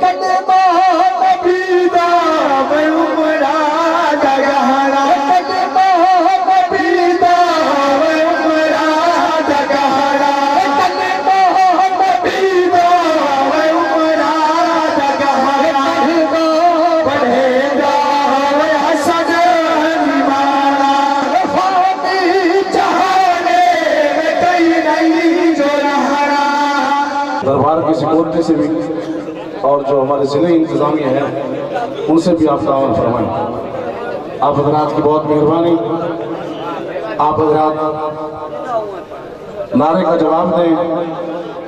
کلمہ نبی دا میں عمرہ دا گہرا کلمہ نبی دا میں عمرہ دا گہرا کلمہ نبی دا میں عمرہ دا گہرا پڑھے گا میں حسن دیوانہ فاتی جہانے میں کئی نہیں جو رہا دربار کی سیکورٹی سے بھی اور جو ہمارے ضلعی انتظامیہ ہیں ان سے بھی آپ تعاون فرمائیں۔ آپ حضرات کی بہت مہربانی، آپ حضرات نعرے کا جواب دیں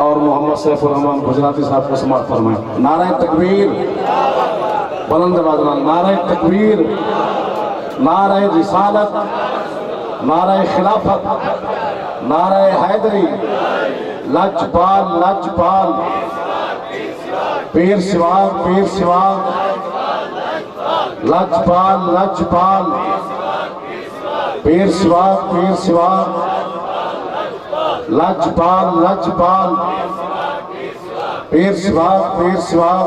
اور محمد سیف الرحمن گجراتی صاحب کو سماعت فرمائیں۔ نعرہ تکبیر، بلند آواز، نعرہ تکبیر، نعرہ رسالت، نعرہ خلافت، نعرہ حیدری، لجپال لجپال، پیر سواگ پیر سواگ، لجپال لجپال، پیر سواگ پیر سواگ، لجپال لجپال، پیر سواگ پیر سواگ۔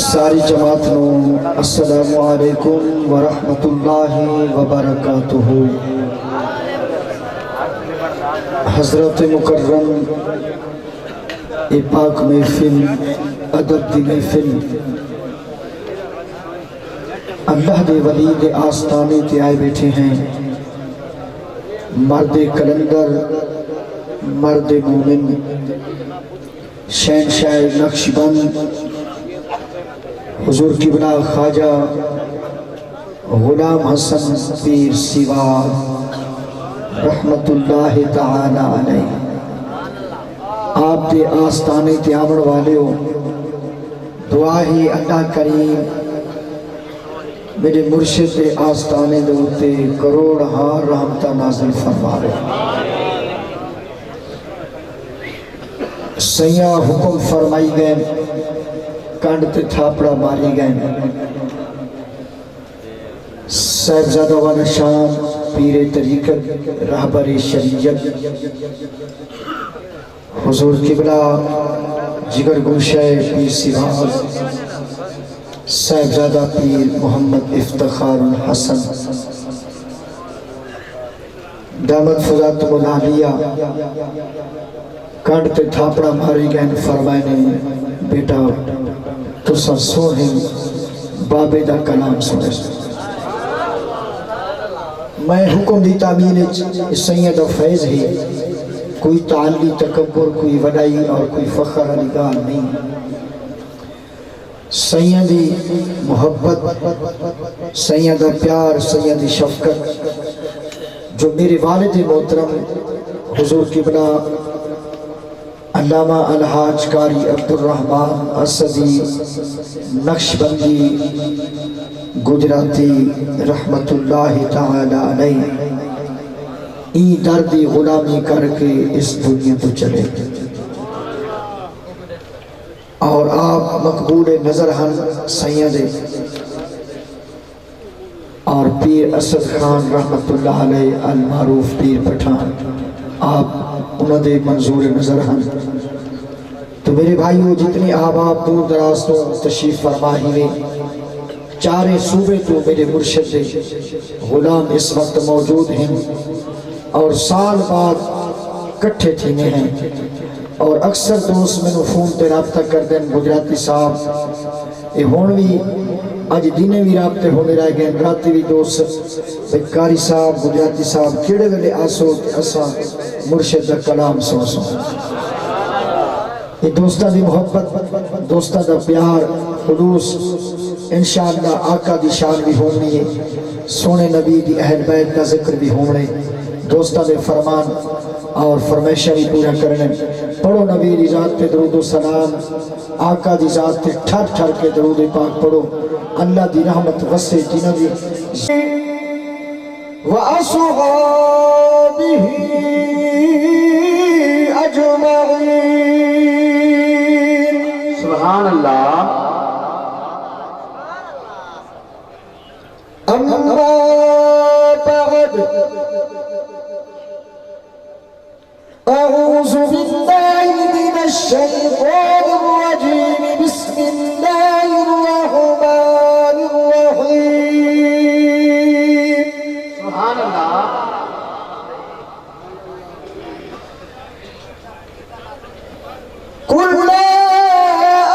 ساری جماعت نو السلام علیکم ورحمت اللہ وبرکاتہ۔ حضرت مکرم پاک محفل، ادب دی محفل، اللہ دے ولی دے آستانے تے آئے بیٹھے ہیں، مرد کلندر، مرد مومن، شہنشاہ نقشبند حضور قبلہ خواجہ غلام حسن پیر سیوار رحمت اللہ تعالی علیہ۔ آپ دے آستانے تے آمن والے ہو، دعا ہی اللہ کریم میرے مرشد دے آستانے دے ہوتے کروڑ ہار رحمتہ نازل فرما رہے۔ سیاں حکم فرمائی گئے، کنڈ تے تھاپڑا ماری گئے، صاحبزادہ و نشان پیر طریقت رہبر شریعت حضور قبلہ جگر گوشہ پیر سیوار صاحبزادہ پیر محمد افتخار الحسن دامت فضاتم العالیہ کنڈ تے تھاپڑا ماری گئے، فرمائے نے بیٹا تسا سونے بابے دا کلام سنے۔ میں حکم دی تعمیل سید فیض ہی، کوئی تعالی تکبر، کوئی وڈائی اور کوئی فخر علی گال نہیں۔ سیدی محبت، سیدہ پیار، سیدی شفقت جو میرے والد محترم حضور قبلہ علامہ الحاج قاری عبدالرحمن اسدی نقشبندی گجراتی رحمت اللہ تعالی علیہ ای دردی غلامی کر کے اس دنیا تو چلے، اور آپ مقبول نظر ہن سید اور پیر اسد خان رحمت اللہ علیہ المعروف پیر پٹھان، آپ انہوں دے منظور نظر ہن۔ تو میرے بھائیو، جتنی احباب دور دراز تو تشریف فرما ہوئے، چارے صوبے تو میرے مرشد غلام اس وقت موجود ہیں اور سال بعد کٹھے تھینے ہیں، اور اکثر دوست میں فون تے رابطہ کر دیں گجراتی صاحب یہ ہون بھی آج دینے بھی رابطے ہونے رہ گئے، راتی بھی دوست بیکاری صاحب گجراتی صاحب کیڑے ویلے آسو اسا مرشد دا کلام سو سو۔ یہ دوستہ دی محبت، دوستہ دا پیار، خلوص انشاءاللہ آقا دی شان بھی ہونی ہے، سونے نبی دی اہل بیت کا ذکر بھی ہونے، دوستہ دے فرمان اور فرمیشہ بھی پورا کرنے۔ پڑھو نبی دی ذات پہ درود و سلام، آقا دی ذات پہ ٹھر ٹھر کے درود پاک پڑھو، اللہ دی رحمت وسے جنہ دی وَأَصْحَابِهِ أَجْمَعِينَ۔ سبحان اللہ۔ أعوذ بالله من الشيطان الرجيم بسم الله الرحمن الرحيم سبحان اللہ قل لا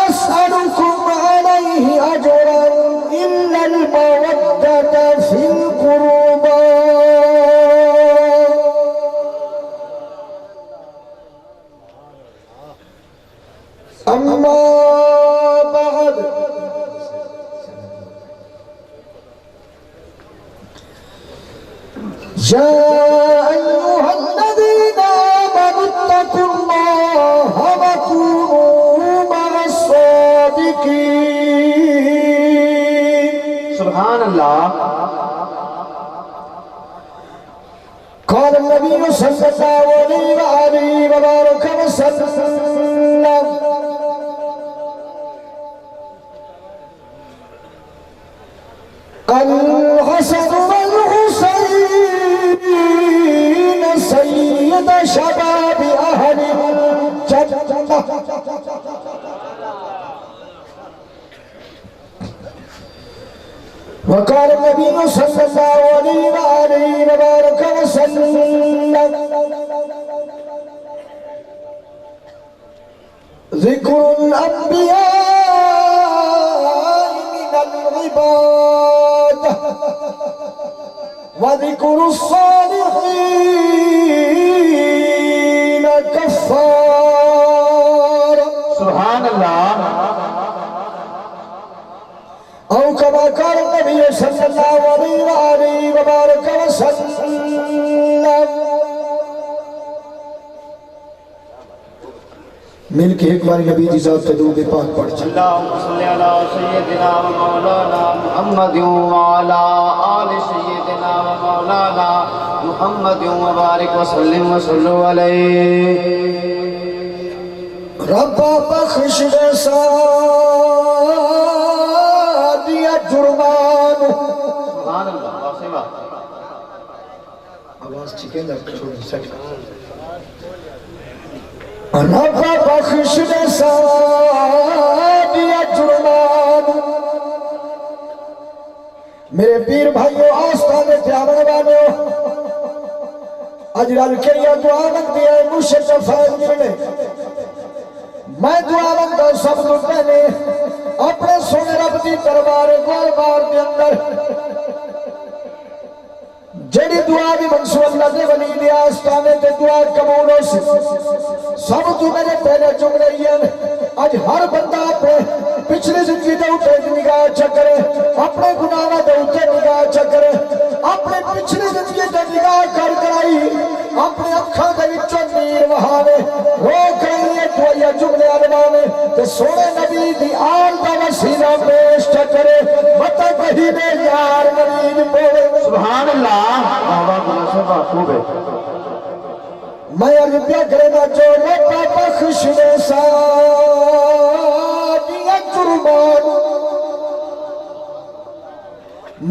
أسألكم عليه أجرا إلا المودة في القربى أما بعد يا أيها الذين آمنوا اتقوا الله وكونوا مع الصادقين سبحان اللہ قال النبي صلى الله عليه وآله وبارك وسلم الحسن والحسين سيد شباب أهل الجنة وقال النبي صلى الله عليه وآله وبارك وسلم ذكر الأنبياء من العباد وذكر الصالحين كفار سبحان اللہ أو كما قال النبي صلى الله عليه وآله وبارك وسلم مل کے ایک بار نبی دی ذات پہ درود پاک پڑھ چلے اللہم صلی علی سیدنا و مولانا محمد وعلا آل سیدنا و مولانا محمد وبارک وسلم وصلو علیہ ربا بخش دے سادیا جرمان سبحان اللہ واصبہ آواز ٹھیک ہے نا چھوڑ سکتا ربا بخش دے سادیا جرمان میرے پیر بھائیو آستانے پیامن بانیو اجرال کیا دعا مندی ہے مشت فائد ملنے میں دعا مندہ سب کو پہنے اپنے سونے رب دی دربار بار دے اندر جڑی دعا بھی منصور اللہ دے ولی دی آستانے تے دعا قبول ہو سی سب تو میرے پہلے جملے ہیں آج ہر بندہ اپنے پچھلی زندگی دے اوپر نگاہ چکرے اپنے گناہ دے اوپر نگاہ چکرے اپنے پچھلی زندگی دے نگاہ کر کرائی اپنے اکھاں دے وچوں نیر وہاوے رو کریے دعائیہ جملے علمانے تے سونے نبی دی آل دا وسیلہ پیش چکرے مطا کہیں دے یار مرید پوے سبحان اللہ بابا مناسبہ خوب ہے میں عربیہ کرنا جو ربا بخش دے سادیا جرمان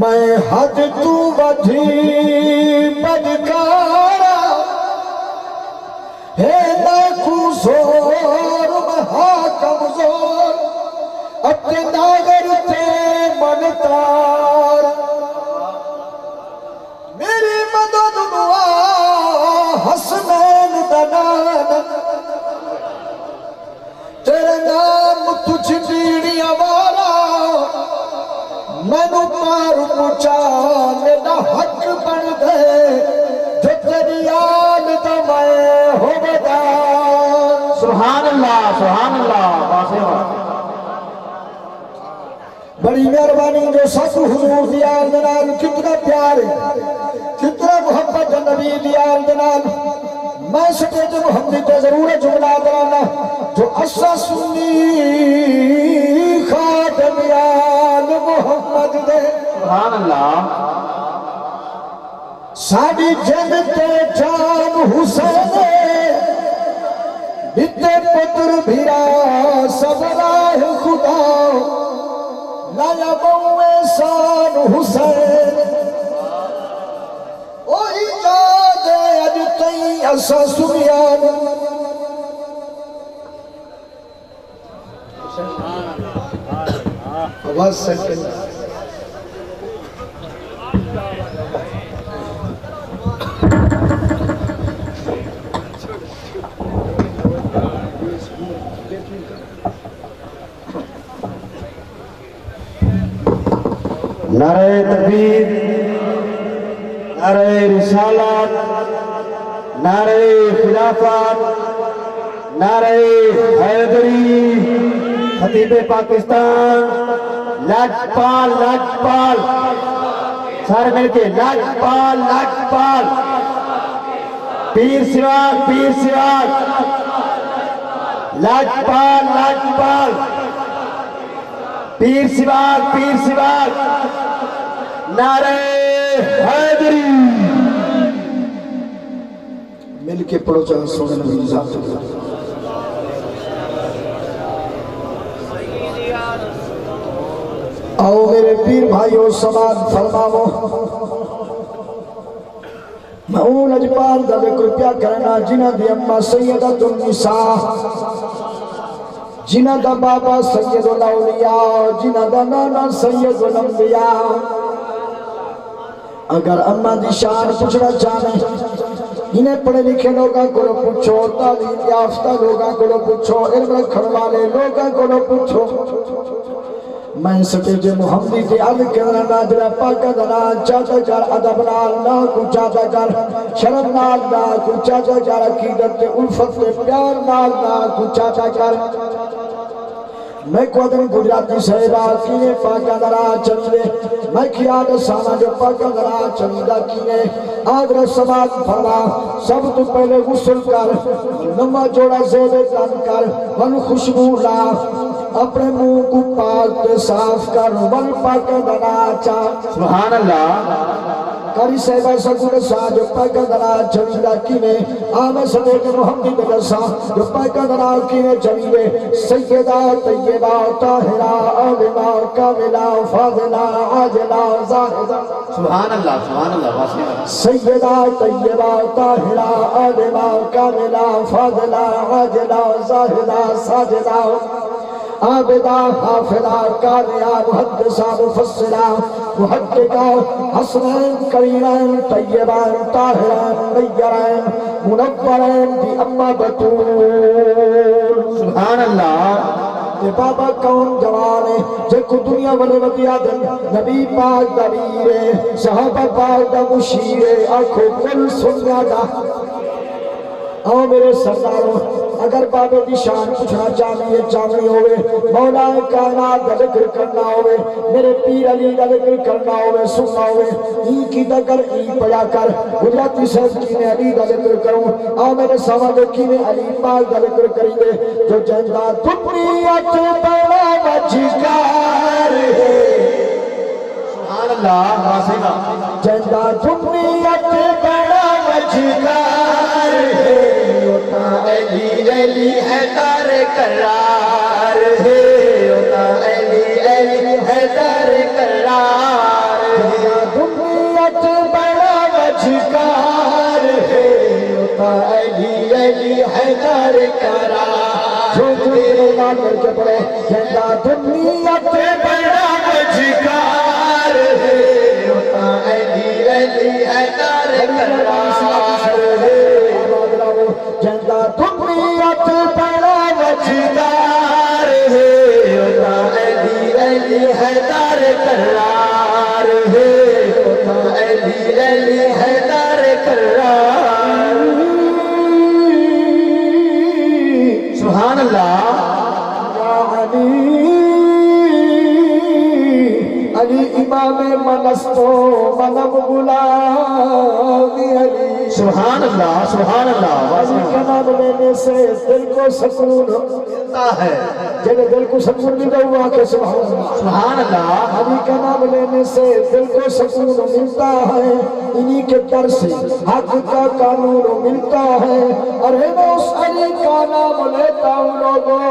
میں حد تو بدھی بدکارا ہے ناکو زور مہا کمزور اپنے ناگر تے منتار میری مدد دعا حسنین دنان تیرے نام تجھ دیڑی آوارا میں نو پار پچانے دا حق بن دے جو تیری آل دا میں ہو بدان سبحان اللہ واصبہ بڑی مہربانی جو ساتھ حضور دیال دنال کتنا پیار ہے کتنا محبت نبی دیال دنال میں سکے جو محمدی تے ضرور جملہ درانا جو اسا سنی خاتم آل محمد دے سبحان اللہ ساڑی جنتے جان حسین بیتے پتر بھیرا سب راہ خدا لایا بوے سان حسین اوہی جان ایسا سنیان آواز سکن نعرہ تکبیر، نعرہ رسالت، نعرہ خلافت، نعرہ حیدری، خطیب پاکستان لاجپال لاجپال، سارے مل کے لاجپال لاجپال، پیر سواگ پیر سواگ، لاجپال لاجپال، پیر سواگ، نعرہ حیدری۔ مل کے پڑھو چاہاں سونے نبی ذات اللہ۔ آؤ میرے پیر بھائیوں سماعت فرماؤ، میں اون اجبار دا ذکر پیا کرنا جنہ دی اماں سیدۃ النساء، جنہ دا بابا سید الاولیاء، جنہ دا نانا سید الانبیاء۔ اگر اماں دی شان پوچھنا چاہنے انہیں پڑھے لکھے لوگاں کو پوچھو، تعلیم یافتہ لوگاں کو پوچھو، علم رکھن والے لوگاں کو پوچھو۔ میں سٹیج محمدی تے علی کرنا ناجرہ پاکہ دنا چاچا جار ادب نال نا کو چاچا جار شرم نال نا کو چاچا جار عقیدت تے الفت تے پیار نال نا کو چاچا جار۔ میں کو ادن گجراتی صحیبہ کینے پاکہ دنا چلیدے، میں خیال سانا جو پاکہ دنا چلیدہ کینے آدر سماعت فرما۔ سب تو پہلے غسل کر، نمہ جوڑا زیب تن کر، ون خوشبو لا، اپنے منہ کو پاک صاف کر، ون پاکہ دنا چا۔ سبحان اللہ۔ کاری صحبہ سکون سا جو پاکہ دنا چلیدہ کینے آمیں صدیق محمدی بجسا جو پاکہ دنا کینے چلیدے سیدہ طیبہ طاہرہ عالمہ کاملہ فاضلہ عاجلہ زاہدہ۔ سبحان اللہ سبحان اللہ واسعہ۔ سیدہ طیبہ طاہرہ عالمہ کاملہ فاضلہ عاجلہ زاہدہ ساجدہ عابدہ حافظہ قاریہ محدثہ مفسرہ محققہ حسنین کریمین طیبین طاہرین طیرین منورین بھی اما بطول۔ سبحان اللہ۔ کہ بابا کون جوانے جے کو دنیا والے ودیا دن نبی پاک دا ویرے صحابہ پاک دا مشیرے آنکھوں کل سنیا دا۔ آؤ میرے سرداروں اگر بابے دی شان پوچھنا چاہیے چاہنی ہوئے، مولا کائنات دا ذکر کرنا ہوئے، میرے پیر علی دا ذکر کرنا ہوئے، سننا ہوئے، ای کی دگر ای پڑا کر گجراتی صاحب کی نے علی دا ذکر کروں۔ آؤ میرے سوالے کی نے علی پاک دا ذکر کریں گے جو جندہ دنیات بڑا وجگار ہے۔ سبحان اللہ واسعہ۔ جندہ دنیات بڑا وجگار ہے، علی علی حیدر قرار ہے، علی علی حیدر قرار ہے، دنیات بڑا وجگار ہے، علی علی حیدر قرار جو تیرے نام کر کے پڑھے جندہ دنیات بڑا وجگار ہے، علی علی حیدر قرار ہے، جندہ دنیات بڑا وجگار ہے، علی علی حیدر قرار ہے، علی علی حیدر قرار۔ سبحان اللہ۔ علی امام منستو منم غلامی علی۔ سبحان اللہ سبحان اللہ۔ علی کا نام لینے سے دل کو سکون ملتا ہے، جب دل کو سکون ملتا ہوا کہ سبحان اللہ سبحان اللہ۔ علی کا نام لینے سے دل کو سکون ملتا ہے، انہی کے در سے حق کا قانون ملتا ہے، ارے میں اس علی کا نام لیتا ہوں لوگوں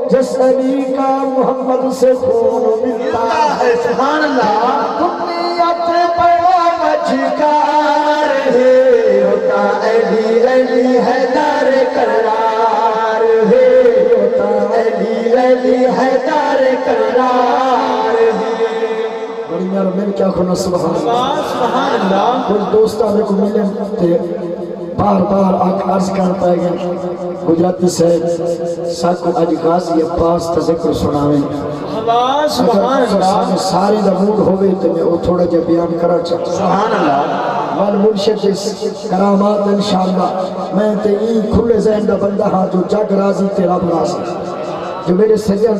جس علی کا محمد سے خون ملتا ہے۔ سبحان اللہ۔ دنیات بڑا وجگار ہے، علی علی حیدر کرار ہے، ہوتا علی علی حیدر کرار ہے۔ بڑی میرا مل کیا کھونا سبحان اللہ سبحان اللہ۔ کچھ دوست آنے کو ملے تھے، بار بار آکھ عرض کر پائے گئے گجراتی سے ساکو آج غازی عباس تا ذکر سناویں۔ سبحان اللہ۔ سارے دا موڈ ہوئے تو میں وہ تھوڑا جا بیان کرا چاہتا سبحان اللہ۔ من مرشد اس کرامات انشاءاللہ میں تے ای کھلے ذہن دا بندہ ہاں جو جگ راضی تیرا راضی، جو میرے سجن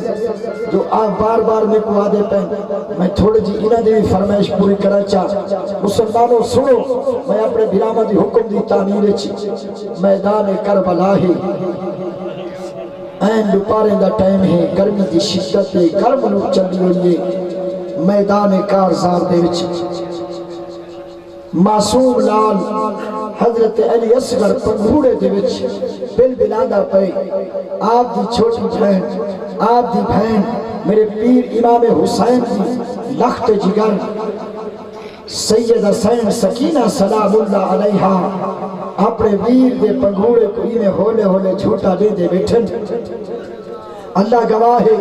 جو آپ بار بار میں کو آدے پہن میں تھوڑی جی انہ دی فرمائش پوری کرا چاہ۔ مسلمانوں سنو، میں اپنے بھرامہ دی حکم دی تعمیر چی میدان کربلا ہے، این دوپاریں دا ٹائم ہے، گرمی دی شدت ہے، گرم نو چلی ہوئی میدان کارزار دے وچ معصوم لال حضرت علی اصغر پنگھوڑے دے وچ بل بلادہ پہ آپ دی چھوٹی بہن، آپ دی بہن میرے پیر امام حسین دی لخت جگر سید حسین سکینہ سلام اللہ علیہا اپنے ویر دے پنگھوڑے کو ہی میں ہولے ہولے جھوٹا دے دے بیٹھن۔ اللہ گواہ ہے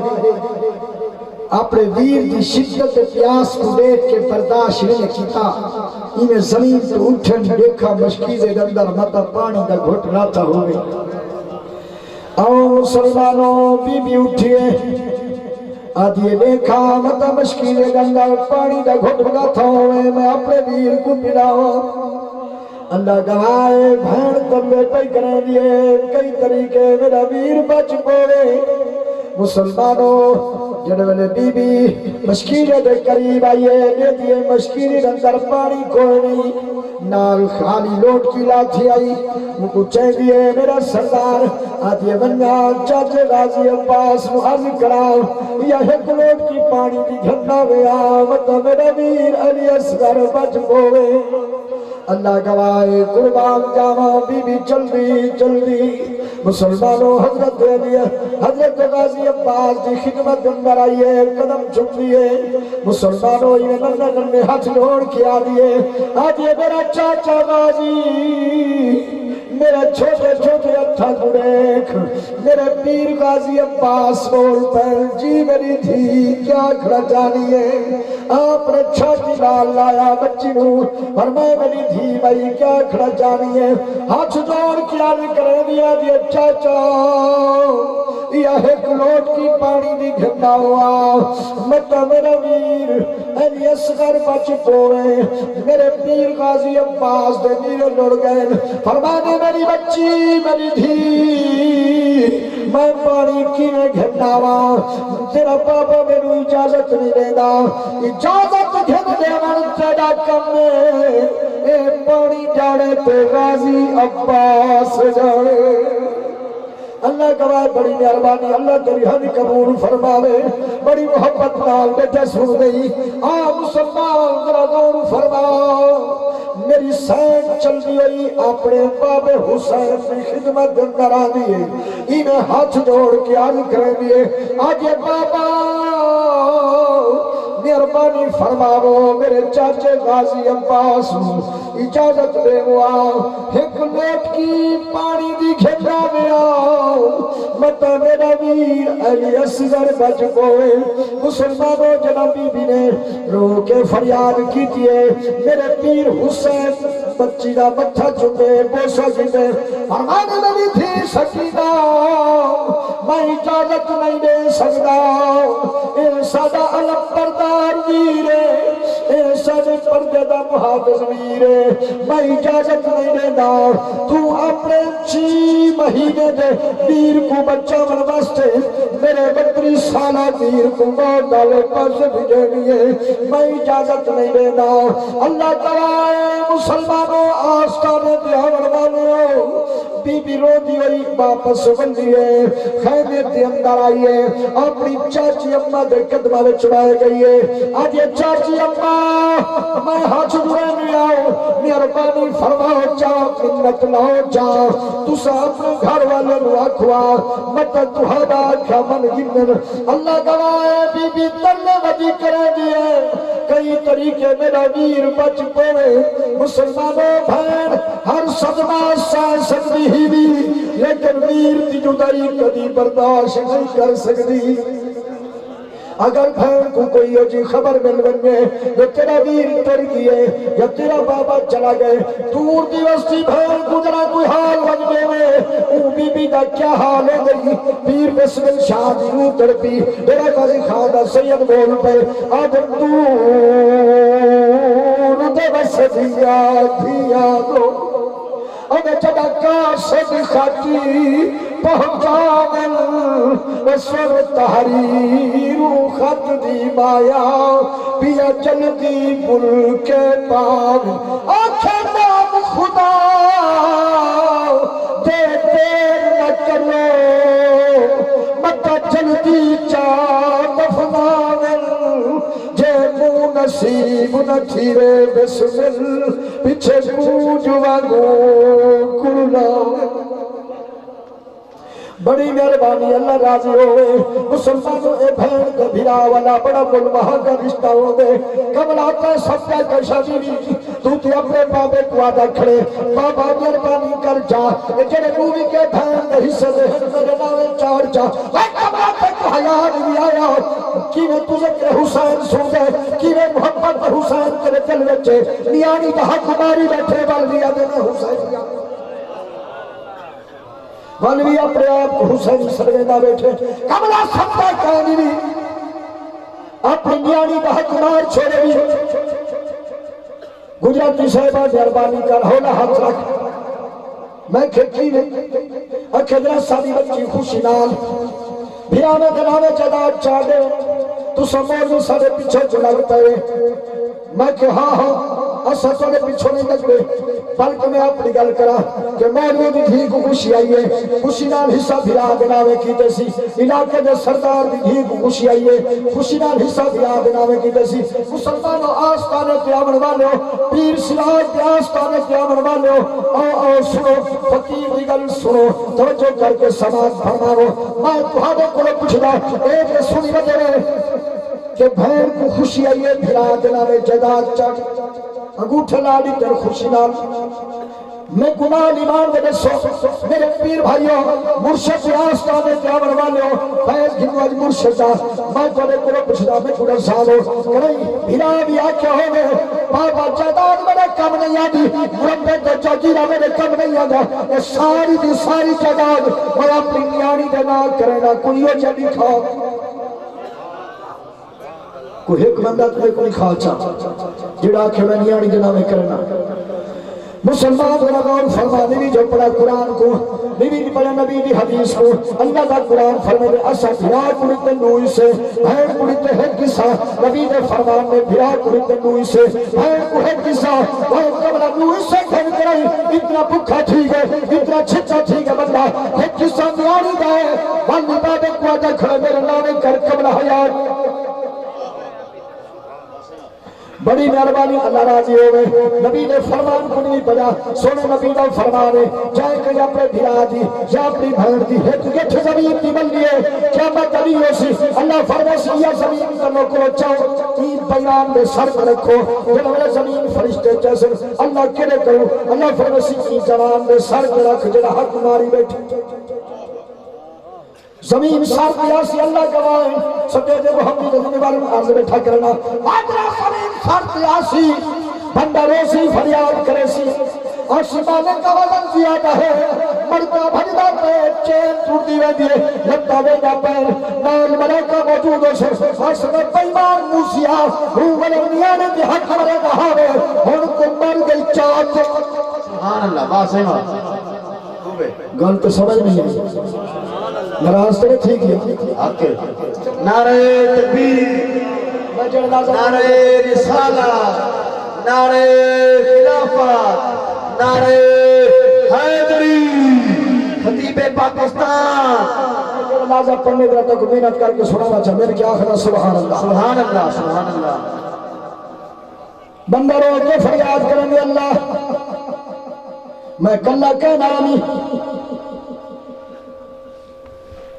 اپنے ویر دی شدت پیاس کو دیکھ کے برداشت نہیں کیتا، انہیں زمین تو اٹھن دیکھا مشکیزے اندر مطا پانی دا گھٹ راتا ہوئے۔ او مسلمانوں بی بی اٹھئے آدھیے دیکھا مطا مشکیزے اندر پانی دا گھٹ راتا ہوئے، میں اپنے ویر کو پلاؤں۔ اللہ گواہ بھین تمہیں پہ کریں دیئے کئی طریقے میرا ویر بچ پوڑے۔ مسلمانوں جنہوں نے بی بی مشکیلے دے قریب آئیے دے دیئے مشکیلی اندر پانی کوئی نہیں، نال خالی لوٹ کی لاٹھی آئی، وہ کچھیں دیئے میرا سردار آدھیے بنیا چاچے غازی عباس عرض کراؤ یا ایک لوٹ کی پانی دی گھننا میں آمد میرا ویر علی اصغر بچ پوے۔ اللہ گواہ قربان جاواں بی بی جلدی مسلمانوں حضرت علی حضرت غازی عباس دی خدمت اندر آئیے، قدم چک دیئے مسلمانوں یہ نندن میں ہاتھ جوڑ کے آدھیے آدھیے میرا چاچا غازی میرے چھوٹے چھوٹے اتھا کو دیکھ، میرے پیر غازی عباس بول پر جی میری تھی کیا کھڑا جانی ہے، آپ نے چھاتی لال لایا بچی نور فرمائے میری تھی بھائی کیا کھڑا جانی ہے، ہاتھ جوڑ کیا کرے دیا دیا چاچا یا ایک لوٹ کی پانی دی گھنڈا ہوا مطا میرا ویر علی اصغر بچ پوئے، میرے پیر غازی عباس دے میرے لڑ گئے فرمانے میری بچی میری دھی میں پانی کی میں گھنڈا ہوا، تیرا پاپا میرے اجازت نہیں دینا، اجازت گھن دے من تیرا کم میں اے پانی جاڑے تے غازی عباس جاڑے۔ اللہ گواہ بڑی مہربانی اللہ تیری حد قبول فرماوے، بڑی محبت نال بیٹھے سن گئی مسلمان ذرا غور فرماؤ، میری سین چل دی ہوئی اپنے باب حسین کی خدمت اندر آ دیئے، انہیں ہاتھ جوڑ کے عرض کریں دیئے آجے بابا مہربانی فرماؤ میرے چاچے غازی عباس اجازت دے ہوا ایک لوٹ کی پانی دی گھنڈا میں آؤ مطا میرا ویر علی اصغر بچ پوئے۔ مسلمانوں جنابی بھی نے رو کے فریاد کی دیئے میرے پیر حسین بچی دا متھا چکے بوسا جیتے فرمانے میری تھی سکینہ میں اجازت نہیں دے سکتا، اے سادہ علم بردار ویرے، اے سادہ پردے دا محافظ ویرے، میں اجازت نہیں دینا، تو اپنے 6 مہینے دے ویر کو بچہ منواستے میرے 32 سالہ ویر کو موت ڈالے پاس بھیجے لیے میں اجازت نہیں دینا۔ اللہ تعالی مسلمانوں آستانے دیہاں والے ہو بی بی رو دی ہوئی واپس بندیے خیمے دے اندر آئیے اپنی چاچی اممہ دے قدمہ میں چڑھائے گئیے آج یہ چاچی اممہ میں ہاتھ جوڑے میں آؤ مہربانی فرماؤ جاؤ منت لاؤ جاؤ تسا اپنے گھر والے نو آکھوا مطا تہادا کیا من گنن اللہ گواہ بی بی ترنے ودی کرے دیئے کئی طریقے میرا ویر بچ پوے۔ مسلمانوں بھین ہر صدمہ سہ سکتی ہی بھی لیکن ویر دی جدائی کدی برداشت نہیں کر سکتی اگر بھین کو کوئی عجیب خبر مل بنے جو تیرا ویر تر گئے یا تیرا بابا چلا گئے دور دی وستی بھین کو جنا کوئی حال بن گئے او بی بی دا کیا حال ہے گئی پیر بسمل شادی او تڑپی میرا قاضی خاندہ سید بول پہ آدم دور دے بس دیا دو اگر جدا کاشد خطی پہنچامن وسور تحریر خط دی مایا پیا جلدی ملک پاک آنکھیں نام خدا دے دیر نہ کرو مکہ جلدی چاہ دفنامن جے مو نصیب نہ تھیرے بسمل پیچھے پوجوا گو کرنا بڑی مہربانی اللہ راضی ہوئے مسلمانوں اے بھین کا بھیرا والا بڑا بل وہاں کا رشتہ ہوئے قبل آتا ہے سب کا کشا بھی تو تے اپنے بابے کو آدھا کھڑے بابا مہربانی کر جا جنہیں مووی کے بھین کا حصہ دے میرے ناوے چار جا قبل آتا ہے کو حیات بھی آیا کی میں تجھے کہ حسین سن دے کی میں محمد حسین کرے دل بچے نیانی کا حق ماری بیٹھے والویا دینے حسین کیا والوی اپنے آپ کو حسین سرویدہ بیٹھے کملا سبتا کہانی بھی اپنی نیانی کا حق مار چھوڑے بھی گجراتی صاحبہ مہربانی کر ہونا ہاتھ رکھ میں کھڑکی میں اکھدرہ سادی بچی خوشی نال بھیرانے دلانے جداد چاہے تو سمور میں سارے پیچھے جو لگتا ہے میں کہ ہاں اسا توڑے پیچھو نہیں لگ گئے بلکہ میں اپنی گل کرا کہ مولوی دی دھی کو خوشی آئیے خوشی نال حصہ بھرا بناوے کی دیسی علاقے دے سردار دی دھی کو خوشی آئیے خوشی نال حصہ بھرا بناوے کی دیسی مسلمانوں آستانے کے آمن والے ہو پیر سراج کے آستانے کے آمن والے ہو آؤ سنو فقیر دی گل سنو توجہ کر کے سماعت فرماو میں تمہارے کو پوچھ دا ایک سنی وجہ کہ بھین کو خوشی آئیے بھرا بناوے جداد چاہے انگوٹھے لاڑی در خوشی نال میں گناہ ایمان دے دسو میرے پیر بھائیوں مرشد آستانے جاون والے ہو فیض گنواج مرشد دا میں کونے کلو پچھدا میں کلو سالو کریں بھیرا بھی آکھا ہو گئے بابا جداد میرے کم نہیں آدھی مرمبے تو چوکیرہ میرے کم نہیں آدھا یہ ساری دی ساری جداد میں اپنی نیانی دے نہ کرنا کوئی ہو جدی کھا کوئی ایک بندہ تمہیں کوئی کھا چاہ جڑا کہ میں نیانی جنا میں کرنا مسلمان کو غور فرما نبی جو پڑھا قرآن کو نبی پڑھا نبی دی حدیث کو اللہ کا قرآن فرمے دے اسا بھرا کڑتے نوئی سے بھین کڑتے ہے کسا نبی دے فرمان میں بھرا کڑتے نوئی سے بھین کو ہے کسا بھین قبلہ نوئی سے کھن کرائی اتنا بکھا ٹھیک ہے اتنا چھچا ٹھیک ہے بندہ ہے کسا نیانی دائے والی بابے کو آجا کھڑے میرے نامے کر قبلہ حیات بڑی مہربانی اللہ راضی ہوئے نبی نے فرمان کو نہیں پڑا سونے نبی نے فرمان ہے جائے کہ یا اپنے بھرا دی یا اپنی بھین دی گٹھ زمین دی مل لیے کیا میں دلی ہو سی اللہ فرمو سی یا زمین کرنو کو چاہو تین بیان میں سر میں رکھو جب میرے زمین فرشتے جیسے اللہ کرے کرو اللہ فرمو سی کی زمان میں سر میں رکھ جنہ حق ماری بیٹھی زمین سار قیاسی اللہ گواہ سبے دے محمد رضی والے میں عرض بیٹھا کرنا آجرہ زمین سار قیاسی بندہ روسی فریاد کرے سی اور شمانے کا وزن زیادہ ہے مردہ بھجدہ پہ چین ٹوٹی ہوئے دیئے لگتا ویدہ پیر نال ملکہ موجود ہو سے فرس میں پیمان موسیٰ روح والے نیانے دی حق مرے دہاوے ان کو مر گئی چاہت سبحان اللہ بات صحیح بات گل تو سمجھ نہیں ہے نراز تو ٹھیک ہے نعرہ تکبیر نعرہ رسالہ نعرہ خلافت نعرہ حیدری خطیب پاکستان نازہ پڑھنے دلہ تک محنت کر کے سنانا چاہ میرے کیا آخرہ سبحان اللہ سبحان اللہ سبحان اللہ بندہ رو کے فریاد کریں گے اللہ میں کلہ کہنا نہیں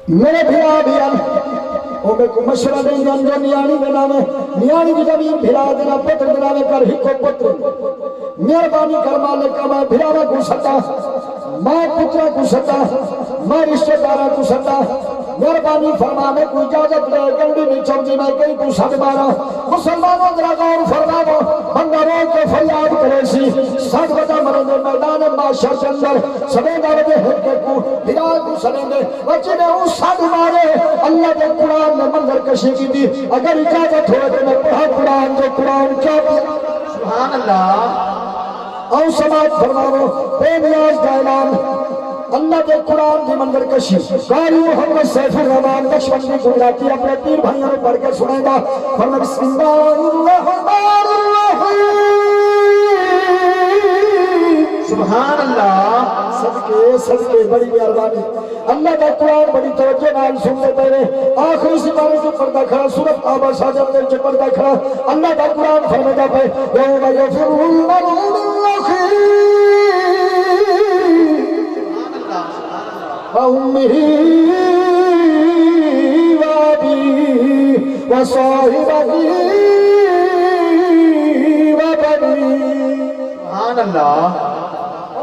میرے بھیا او میں کو مشورہ دیں گے جو نیانی کے نام ہے نیانی کی زمین بھرا دینا پتر دینا میں کر ہی کو پتر مہربانی کر مالک کا میں بھراوا کو ستا ماں پترہ کو ستا ماں رشتہ دارہ کو ستا مہربانی فرما میں کوئی اجازت لے گنڈی نہیں چوجی میں کئی کو سٹ مارا مسلمانوں درہ غور فرماو بندہ رو کے فریاد کرے سی سٹ بجا مرندے میدان معاشر کے اندر سمیدہ وجہ ہٹ کے کو بھرا کو سلیں گے وچی نے اس سٹ مارے اللہ کے قرآن نے منظر کشی کی دی اگر اجازت ہوئے تو میں پڑھا قرآن جو قرآن کیا سبحان اللہ او سماج فرماو بے نیاز کا اعلان اللہ کے قرآن کی منظر کشی قاری محمد سیف الرحمن بخشبندی گجراتی اپنے پیر بھائیوں نے پڑھ کے سنائے گا فرمایا بسم اللہ الرحمن الرحیم سبحان اللہ صدقے بڑی مہربانی اللہ کا قرآن بڑی توجہ نال سنتے پہلے آخری سپارے جو پردہ کھڑا سورت آبا ساجم نے جو پردہ کھڑا اللہ کا قرآن فرماتا پہ یوم یفر المرء من اخیہ وأمه وأبيه وصاحبته وبنيه سبحان اللہ